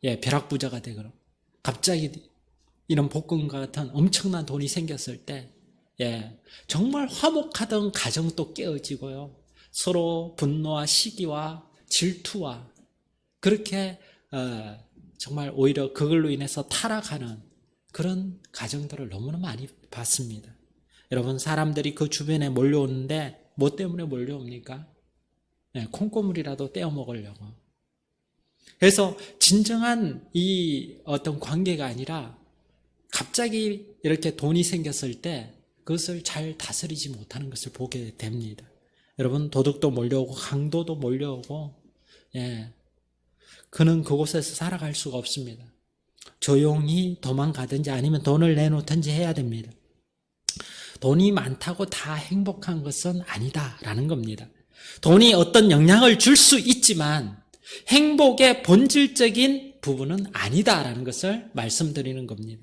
벼락부자가 되거나 갑자기 이런 복권과 같은 엄청난 돈이 생겼을 때 정말 화목하던 가정도 깨어지고요. 서로 분노와 시기와 질투와 그렇게 정말 오히려 그걸로 인해서 타락하는 그런 가정들을 너무나 많이 봤습니다. 여러분, 사람들이 그 주변에 몰려오는데 뭐 때문에 몰려옵니까? 콩고물이라도 떼어 먹으려고. 그래서 진정한 이 어떤 관계가 아니라 갑자기 이렇게 돈이 생겼을 때 그것을 잘 다스리지 못하는 것을 보게 됩니다. 여러분, 도둑도 몰려오고 강도도 몰려오고 그는 그곳에서 살아갈 수가 없습니다. 조용히 도망가든지 아니면 돈을 내놓든지 해야 됩니다. 돈이 많다고 다 행복한 것은 아니다라는 겁니다. 돈이 어떤 영향을 줄 수 있지만 행복의 본질적인 부분은 아니다라는 것을 말씀드리는 겁니다.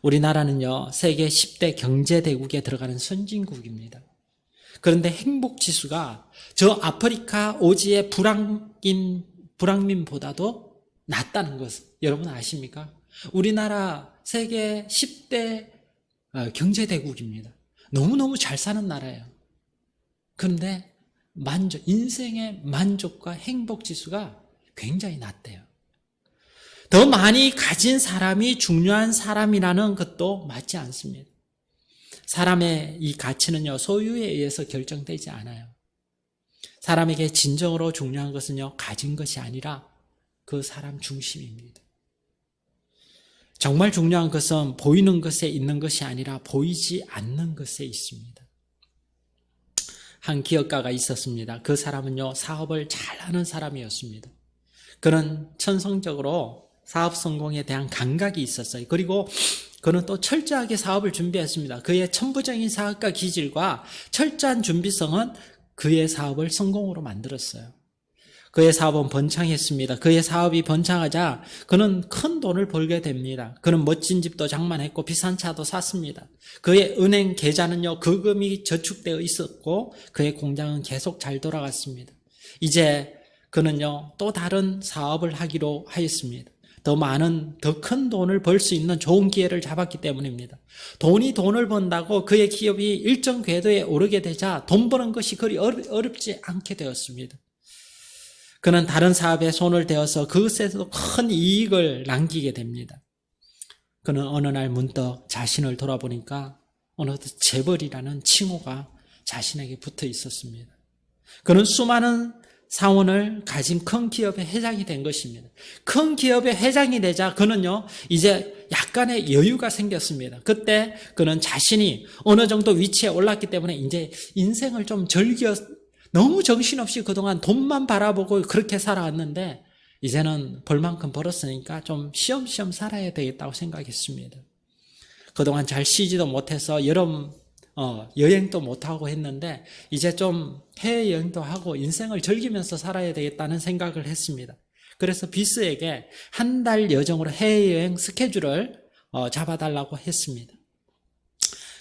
우리나라는요, 세계 10대 경제대국에 들어가는 선진국입니다. 그런데 행복지수가 저 아프리카 오지의 불황민보다도 낮다는 것을 여러분 아십니까? 우리나라 세계 10대 경제대국입니다. 너무너무 잘 사는 나라예요. 그런데 인생의 만족과 행복지수가 굉장히 낮대요. 더 많이 가진 사람이 중요한 사람이라는 것도 맞지 않습니다. 사람의 이 가치는요, 소유에 의해서 결정되지 않아요. 사람에게 진정으로 중요한 것은요, 가진 것이 아니라 그 사람 중심입니다. 정말 중요한 것은 보이는 것에 있는 것이 아니라 보이지 않는 것에 있습니다. 한 기업가가 있었습니다. 그 사람은요, 사업을 잘하는 사람이었습니다. 그는 천성적으로 사업 성공에 대한 감각이 있었어요. 그리고 그는 또 철저하게 사업을 준비했습니다. 그의 천부적인 사업가 기질과 철저한 준비성은 그의 사업을 성공으로 만들었어요. 그의 사업은 번창했습니다. 그의 사업이 번창하자 그는 큰 돈을 벌게 됩니다. 그는 멋진 집도 장만했고 비싼 차도 샀습니다. 그의 은행 계좌는요, 거금이 저축되어 있었고 그의 공장은 계속 잘 돌아갔습니다. 이제 그는요, 또 다른 사업을 하기로 하였습니다. 더 큰 돈을 벌 수 있는 좋은 기회를 잡았기 때문입니다. 돈을 번다고 그의 기업이 일정 궤도에 오르게 되자 돈 버는 것이 그리 어렵지 않게 되었습니다. 그는 다른 사업에 손을 대어서 그것에서도 큰 이익을 남기게 됩니다. 그는 어느 날 문득 자신을 돌아보니까 어느덧 재벌이라는 칭호가 자신에게 붙어 있었습니다. 그는 수많은 사원을 가진 큰 기업의 회장이 된 것입니다. 큰 기업의 회장이 되자 그는요, 이제 약간의 여유가 생겼습니다. 그때 그는 자신이 어느 정도 위치에 올랐기 때문에 이제 인생을 좀 너무 정신없이 그동안 돈만 바라보고 그렇게 살아왔는데 이제는 벌만큼 벌었으니까 좀 쉬엄쉬엄 살아야 되겠다고 생각했습니다. 그동안 잘 쉬지도 못해서 여행도 못하고 했는데 이제 좀 해외여행도 하고 인생을 즐기면서 살아야 되겠다는 생각을 했습니다. 그래서 비스에게 한 달 여정으로 해외여행 스케줄을 잡아달라고 했습니다.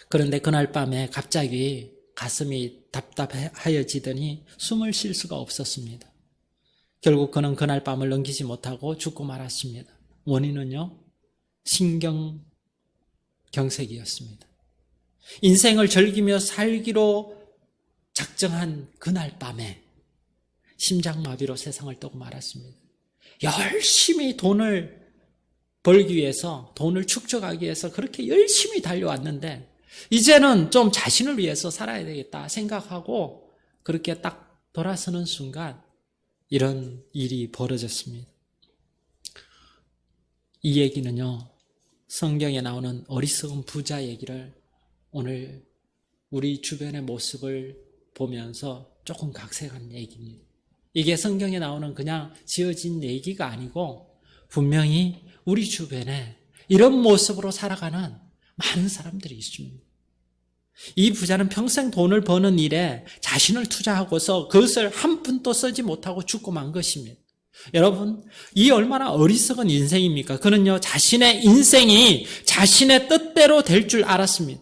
그런데 그날 밤에 갑자기 가슴이 답답하여지더니 숨을 쉴 수가 없었습니다. 결국 그는 그날 밤을 넘기지 못하고 죽고 말았습니다. 원인은요, 신경경색이었습니다. 인생을 즐기며 살기로 작정한 그날 밤에 심장마비로 세상을 떠고 말았습니다. 열심히 돈을 벌기 위해서, 돈을 축적하기 위해서 그렇게 열심히 달려왔는데 이제는 좀 자신을 위해서 살아야 되겠다 생각하고 그렇게 딱 돌아서는 순간 이런 일이 벌어졌습니다. 이 얘기는요, 성경에 나오는 어리석은 부자 얘기를 오늘 우리 주변의 모습을 보면서 조금 각색한 얘기입니다. 이게 성경에 나오는 그냥 지어진 얘기가 아니고 분명히 우리 주변에 이런 모습으로 살아가는 많은 사람들이 있습니다. 이 부자는 평생 돈을 버는 일에 자신을 투자하고서 그것을 한 푼도 쓰지 못하고 죽고 만 것입니다. 여러분, 이 얼마나 어리석은 인생입니까? 그는요, 자신의 인생이 자신의 뜻대로 될 줄 알았습니다.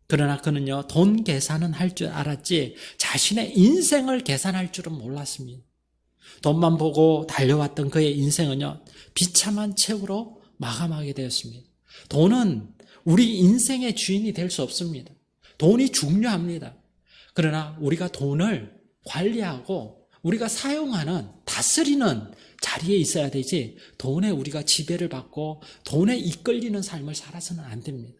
그러나 그는요, 돈 계산은 할 줄 알았지 자신의 인생을 계산할 줄은 몰랐습니다. 돈만 보고 달려왔던 그의 인생은요, 비참한 채우로 마감하게 되었습니다. 돈은 우리 인생의 주인이 될 수 없습니다. 돈이 중요합니다. 그러나 우리가 돈을 관리하고 우리가 사용하는, 다스리는 자리에 있어야 되지 돈에 우리가 지배를 받고 돈에 이끌리는 삶을 살아서는 안 됩니다.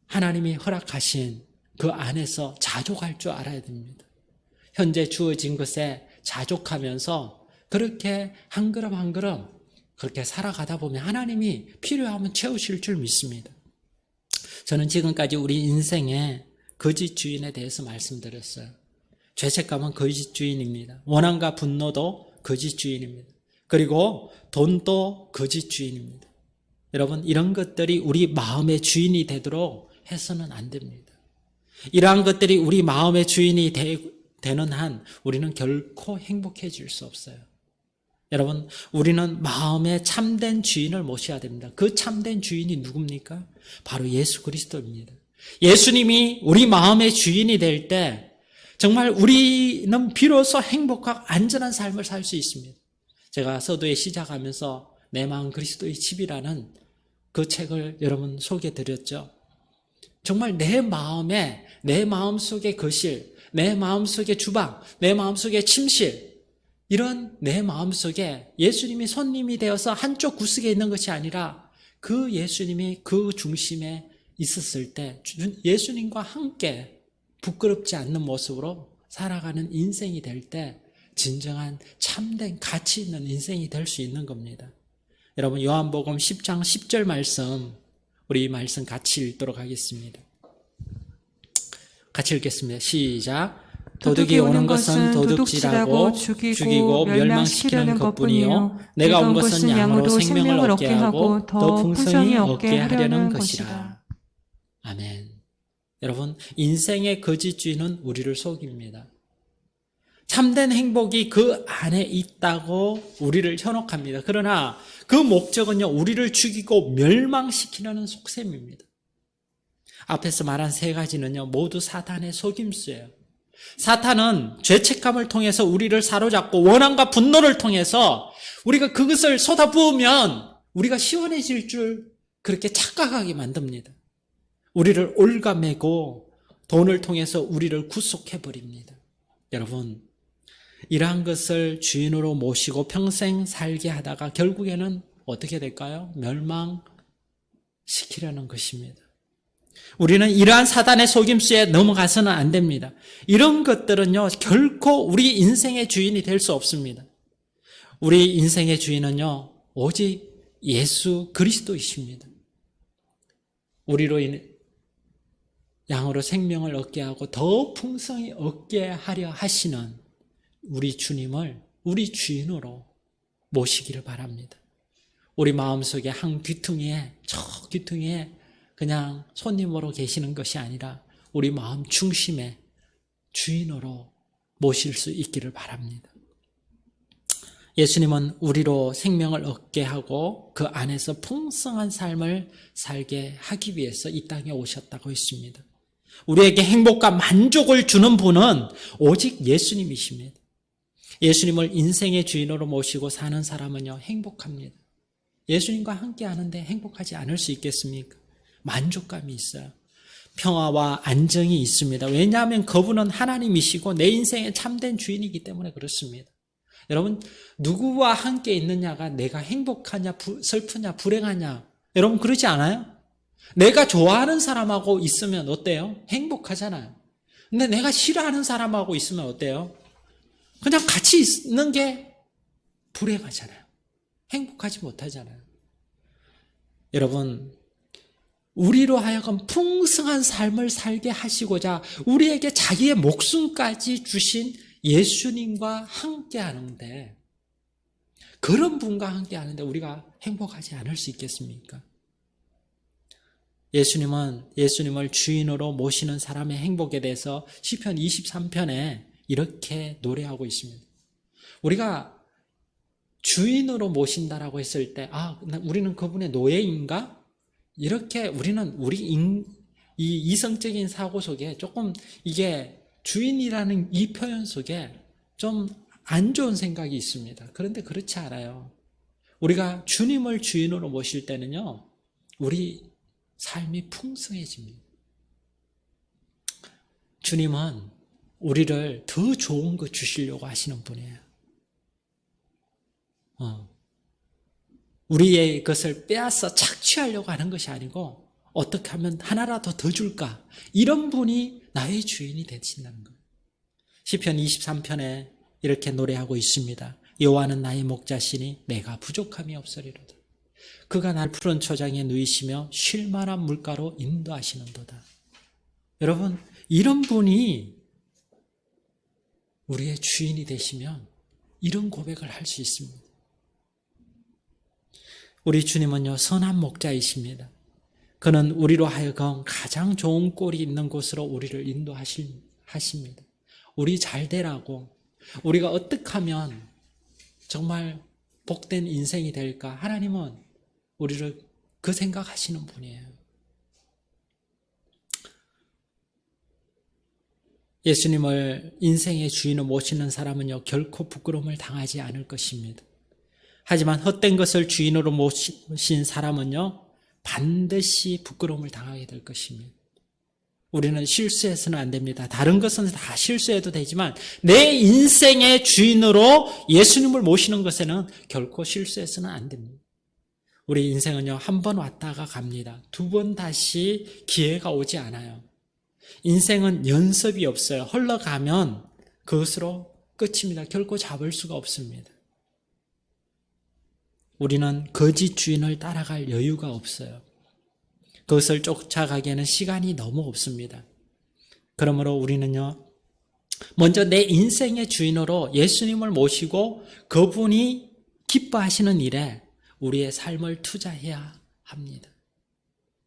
하나님이 허락하신 그 안에서 자족할 줄 알아야 됩니다. 현재 주어진 것에 자족하면서 그렇게 한 걸음 한 걸음 그렇게 살아가다 보면 하나님이 필요하면 채우실 줄 믿습니다. 저는 지금까지 우리 인생의 거짓 주인에 대해서 말씀드렸어요. 죄책감은 거짓 주인입니다. 원한과 분노도 거짓 주인입니다. 그리고 돈도 거짓 주인입니다. 여러분, 이런 것들이 우리 마음의 주인이 되도록 해서는 안 됩니다. 이러한 것들이 우리 마음의 주인이 되는 한 우리는 결코 행복해질 수 없어요. 여러분, 우리는 마음의 참된 주인을 모셔야 됩니다. 그 참된 주인이 누굽니까? 바로 예수 그리스도입니다. 예수님이 우리 마음의 주인이 될 때 정말 우리는 비로소 행복하고 안전한 삶을 살 수 있습니다. 제가 서두에 시작하면서 내 마음 그리스도의 집이라는 그 책을 여러분 소개해 드렸죠. 정말 내 마음에, 내 마음속의 거실, 내 마음속의 주방, 내 마음속의 침실, 이런 내 마음속에 예수님이 손님이 되어서 한쪽 구석에 있는 것이 아니라 그 예수님이 그 중심에 있었을 때 예수님과 함께 부끄럽지 않는 모습으로 살아가는 인생이 될 때 진정한 참된 가치 있는 인생이 될 수 있는 겁니다. 여러분, 요한복음 10장 10절 말씀, 우리 이 말씀 같이 읽도록 하겠습니다. 같이 읽겠습니다. 시작. 도둑이 오는 것은 도둑질하고 죽이고 멸망시키는 것뿐이요 내가 온 것은 양으로 생명을 얻게 하고 더 풍성히 얻게 하려는 것이라. 아멘. 여러분, 인생의 거짓주의는 우리를 속입니다. 참된 행복이 그 안에 있다고 우리를 현혹합니다. 그러나 그 목적은요, 우리를 죽이고 멸망시키려는 속셈입니다. 앞에서 말한 세 가지는요, 모두 사탄의 속임수예요. 사탄은 죄책감을 통해서 우리를 사로잡고 원한과 분노를 통해서 우리가 그것을 쏟아부으면 우리가 시원해질 줄 그렇게 착각하게 만듭니다. 우리를 올가매고 돈을 통해서 우리를 구속해버립니다. 여러분, 이러한 것을 주인으로 모시고 평생 살게 하다가 결국에는 어떻게 될까요? 멸망시키려는 것입니다. 우리는 이러한 사단의 속임수에 넘어가서는 안 됩니다. 이런 것들은요, 결코 우리 인생의 주인이 될 수 없습니다. 우리 인생의 주인은요, 오직 예수 그리스도이십니다. 우리로 인해 양으로 생명을 얻게 하고 더 풍성히 얻게 하려 하시는 우리 주님을 우리 주인으로 모시기를 바랍니다. 우리 마음속에 한 귀퉁이에, 저 귀퉁이에 그냥 손님으로 계시는 것이 아니라 우리 마음 중심에 주인으로 모실 수 있기를 바랍니다. 예수님은 우리로 생명을 얻게 하고 그 안에서 풍성한 삶을 살게 하기 위해서 이 땅에 오셨다고 했습니다. 우리에게 행복과 만족을 주는 분은 오직 예수님이십니다. 예수님을 인생의 주인으로 모시고 사는 사람은요, 행복합니다. 예수님과 함께 하는데 행복하지 않을 수 있겠습니까? 만족감이 있어요. 평화와 안정이 있습니다. 왜냐하면 그분은 하나님이시고 내 인생의 참된 주인이기 때문에 그렇습니다. 여러분, 누구와 함께 있느냐가 내가 행복하냐, 슬프냐, 불행하냐, 여러분 그러지 않아요? 내가 좋아하는 사람하고 있으면 어때요? 행복하잖아요. 근데 내가 싫어하는 사람하고 있으면 어때요? 그냥 같이 있는 게 불행하잖아요. 행복하지 못하잖아요. 여러분, 우리로 하여금 풍성한 삶을 살게 하시고자 우리에게 자기의 목숨까지 주신 예수님과 함께 하는데, 그런 분과 함께 하는데 우리가 행복하지 않을 수 있겠습니까? 예수님을 주인으로 모시는 사람의 행복에 대해서 시편 23편에 이렇게 노래하고 있습니다. 우리가 주인으로 모신다라고 했을 때, 우리는 그분의 노예인가? 이렇게 우리는 이 이성적인 사고 속에 조금 이게 주인이라는 이 표현 속에 좀 안 좋은 생각이 있습니다. 그런데 그렇지 않아요. 우리가 주님을 주인으로 모실 때는요, 우리 삶이 풍성해집니다. 주님은 우리를 더 좋은 거 주시려고 하시는 분이에요. 우리의 것을 빼앗아 착취하려고 하는 것이 아니고 어떻게 하면 하나라도 더 줄까? 이런 분이 나의 주인이 되신다는 거예요. 시편 23편에 이렇게 노래하고 있습니다. 여호와는 나의 목자시니 내가 부족함이 없으리로다. 그가 날 푸른 초장에 누이시며 쉴 만한 물가로 인도하시는도다. 여러분, 이런 분이 우리의 주인이 되시면 이런 고백을 할 수 있습니다. 우리 주님은요, 선한 목자이십니다. 그는 우리로 하여금 가장 좋은 꼴이 있는 곳으로 우리를 인도하십니다. 우리 잘 되라고, 우리가 어떻게 하면 정말 복된 인생이 될까? 하나님은 우리를 그 생각하시는 분이에요. 예수님을 인생의 주인으로 모시는 사람은요, 결코 부끄러움을 당하지 않을 것입니다. 하지만 헛된 것을 주인으로 모신 사람은요, 반드시 부끄러움을 당하게 될 것입니다. 우리는 실수해서는 안 됩니다. 다른 것은 다 실수해도 되지만 내 인생의 주인으로 예수님을 모시는 것에는 결코 실수해서는 안 됩니다. 우리 인생은요, 한 번 왔다가 갑니다. 두 번 다시 기회가 오지 않아요. 인생은 연습이 없어요. 흘러가면 그것으로 끝입니다. 결코 잡을 수가 없습니다. 우리는 거짓 주인을 따라갈 여유가 없어요. 그것을 쫓아가기에는 시간이 너무 없습니다. 그러므로 우리는요, 먼저 내 인생의 주인으로 예수님을 모시고 그분이 기뻐하시는 일에 우리의 삶을 투자해야 합니다.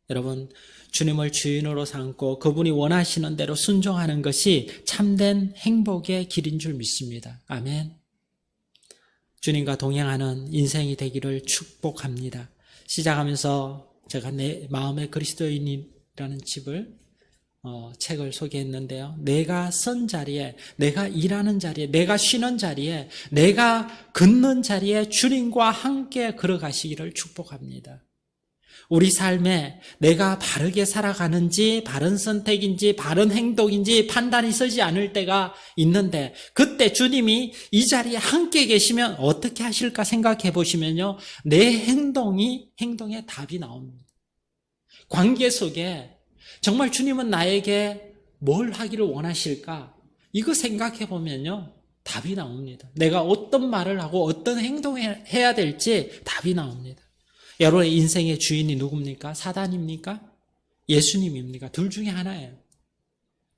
여러분, 주님을 주인으로 삼고 그분이 원하시는 대로 순종하는 것이 참된 행복의 길인 줄 믿습니다. 아멘. 주님과 동행하는 인생이 되기를 축복합니다. 시작하면서 제가 내 마음의 그리스도인이라는 책을 소개했는데요. 내가 선 자리에, 내가 일하는 자리에, 내가 쉬는 자리에, 내가 걷는 자리에 주님과 함께 걸어가시기를 축복합니다. 우리 삶에 내가 바르게 살아가는지, 바른 선택인지, 바른 행동인지 판단이 서지 않을 때가 있는데, 그때 주님이 이 자리에 함께 계시면 어떻게 하실까 생각해 보시면요, 내 행동의 답이 나옵니다. 관계 속에 정말 주님은 나에게 뭘 하기를 원하실까? 이거 생각해 보면요, 답이 나옵니다. 내가 어떤 말을 하고 어떤 행동을 해야 될지 답이 나옵니다. 여러분의 인생의 주인이 누굽니까? 사단입니까? 예수님입니까? 둘 중에 하나예요.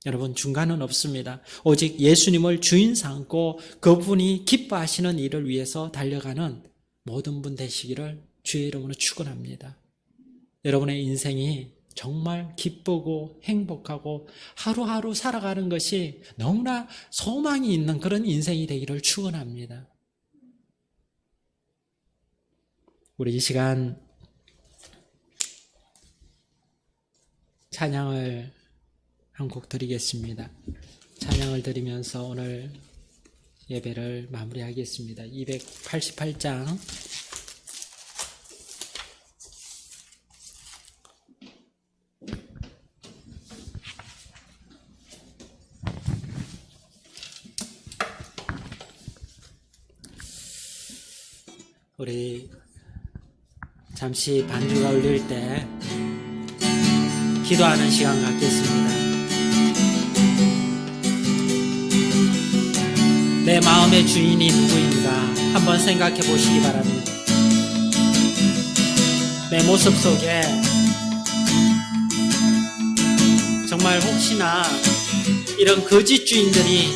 여러분, 중간은 없습니다. 오직 예수님을 주인 삼고 그분이 기뻐하시는 일을 위해서 달려가는 모든 분 되시기를 주의 이름으로 축원합니다. 여러분의 인생이 정말 기쁘고 행복하고 하루하루 살아가는 것이 너무나 소망이 있는 그런 인생이 되기를 축원합니다. 우리 이 시간 찬양을 한 곡 드리겠습니다. 찬양을 드리면서 오늘 예배를 마무리하겠습니다. 288장 우리 잠시 반주가 울릴 때 기도하는 시간 갖겠습니다. 내 마음의 주인이 누구인가 한번 생각해 보시기 바랍니다. 내 모습 속에 정말 혹시나 이런 거짓 주인들이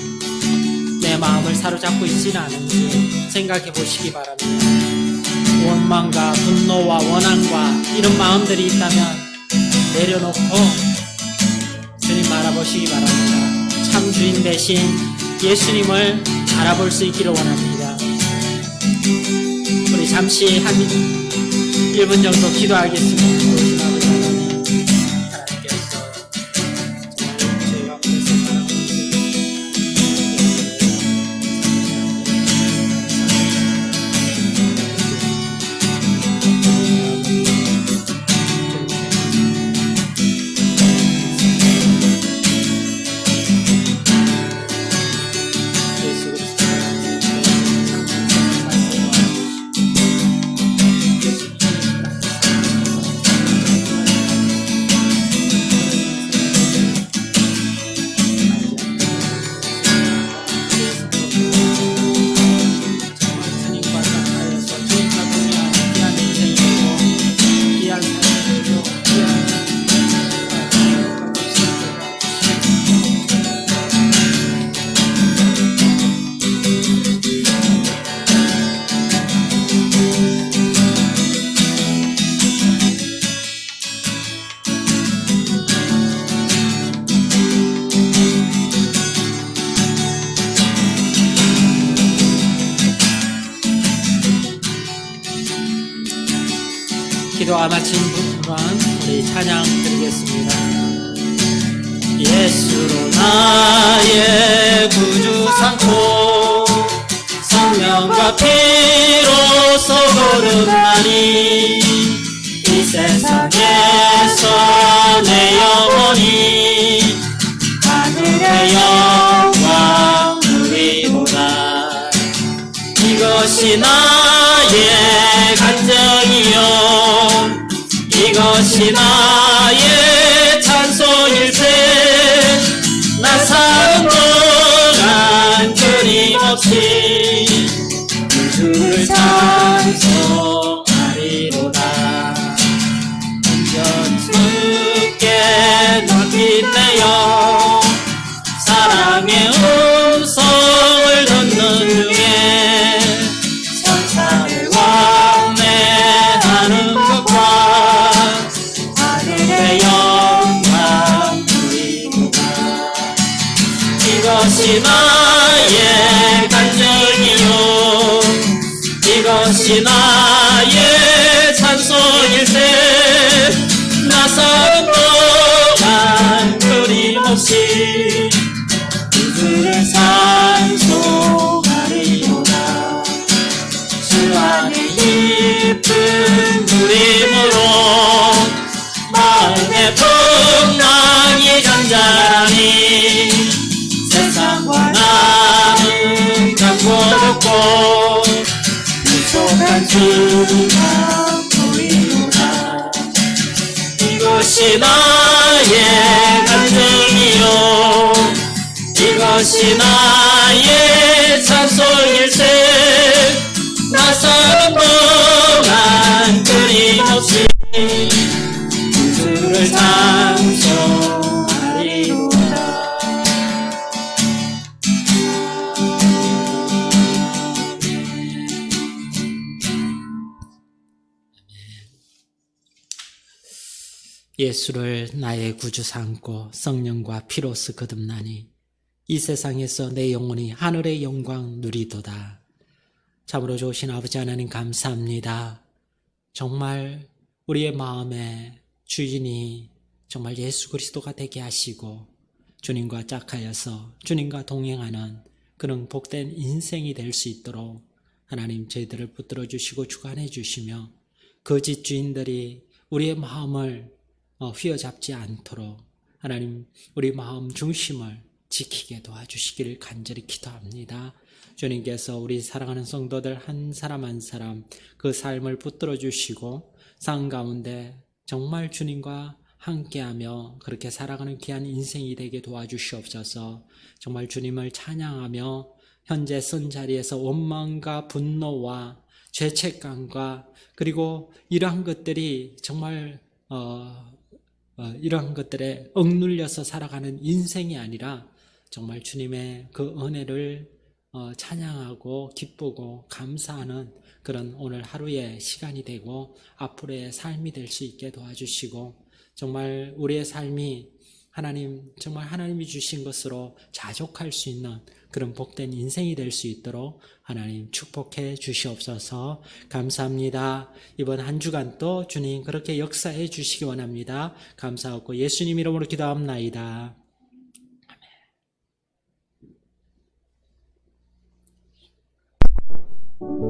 내 마음을 사로잡고 있지는 않은지 생각해 보시기 바랍니다. 원망과 분노와 원한과 이런 마음들이 있다면 내려놓고 주님 바라보시기 바랍니다. 참 주인 대신 예수님을 알아볼 수 있기를 원합니다. 우리 잠시 한 1분 정도 기도하겠습니다. 아버지 하나님, 하나님께서 정말 저희 가운데서 사랑하는 기도와 마친 부분 우리 찬양 드리겠습니다. 예수로 나의 구주 삼고 성령과 피로써 거듭나니 이 세상에서 내 영혼이 하늘의 영광 누리도다. 이것이 나의 간증이요 이것이 나의 찬송일세. 나 사는 동안 끊임없이 주를 찬송하리로다. 온전 주께 높이내어 사랑의 음성을 듣는 중에 천사를 왕래하는 것과 하늘의 영광 누리도다. 이것이 나의 간증이요 이것이 나의 찬송일세. 나 사는 동안 끊임없이 주를 찬송하리로다. 주 안에 깊은 누림으로 마음의 풍랑이 잔잔하니 세상과 나는 강고롭고 부족한 주가 보이노라. 이것이 나의 간증이요 이것이 나의 찬송일세. 나 사는 동안 끊임없이 주를 찬송하리로다. 예수를 나의 구주 삼고 성령과 피로써 거듭나니 이 세상에서 내 영혼이 하늘의 영광 누리도다. 참으로 좋으신 아버지 하나님 감사합니다. 정말 우리의 마음의 주인이 정말 예수 그리스도가 되게 하시고 주님과 짝하여서 주님과 동행하는 그런 복된 인생이 될 수 있도록 하나님 저희들을 붙들어 주시고 주관해 주시며 거짓 주인들이 우리의 마음을 휘어잡지 않도록 하나님 우리 마음 중심을 지키게 도와주시기를 간절히 기도합니다. 주님께서 우리 사랑하는 성도들 한 사람 한 사람 그 삶을 붙들어 주시고 삶 가운데 정말 주님과 함께하며 그렇게 살아가는 귀한 인생이 되게 도와주시옵소서. 정말 주님을 찬양하며 현재 선 자리에서 원망과 분노와 죄책감과 그리고 이러한 것들이 정말 이러한 것들에 억눌려서 살아가는 인생이 아니라 정말 주님의 그 은혜를 찬양하고 기쁘고 감사하는 그런 오늘 하루의 시간이 되고 앞으로의 삶이 될 수 있게 도와주시고 정말 우리의 삶이 하나님 정말 하나님이 주신 것으로 자족할 수 있는 그런 복된 인생이 될 수 있도록 하나님 축복해 주시옵소서. 감사합니다. 이번 한 주간 또 주님 그렇게 역사해 주시기 원합니다. 감사하고 예수님 이름으로 기도합나이다. 아멘.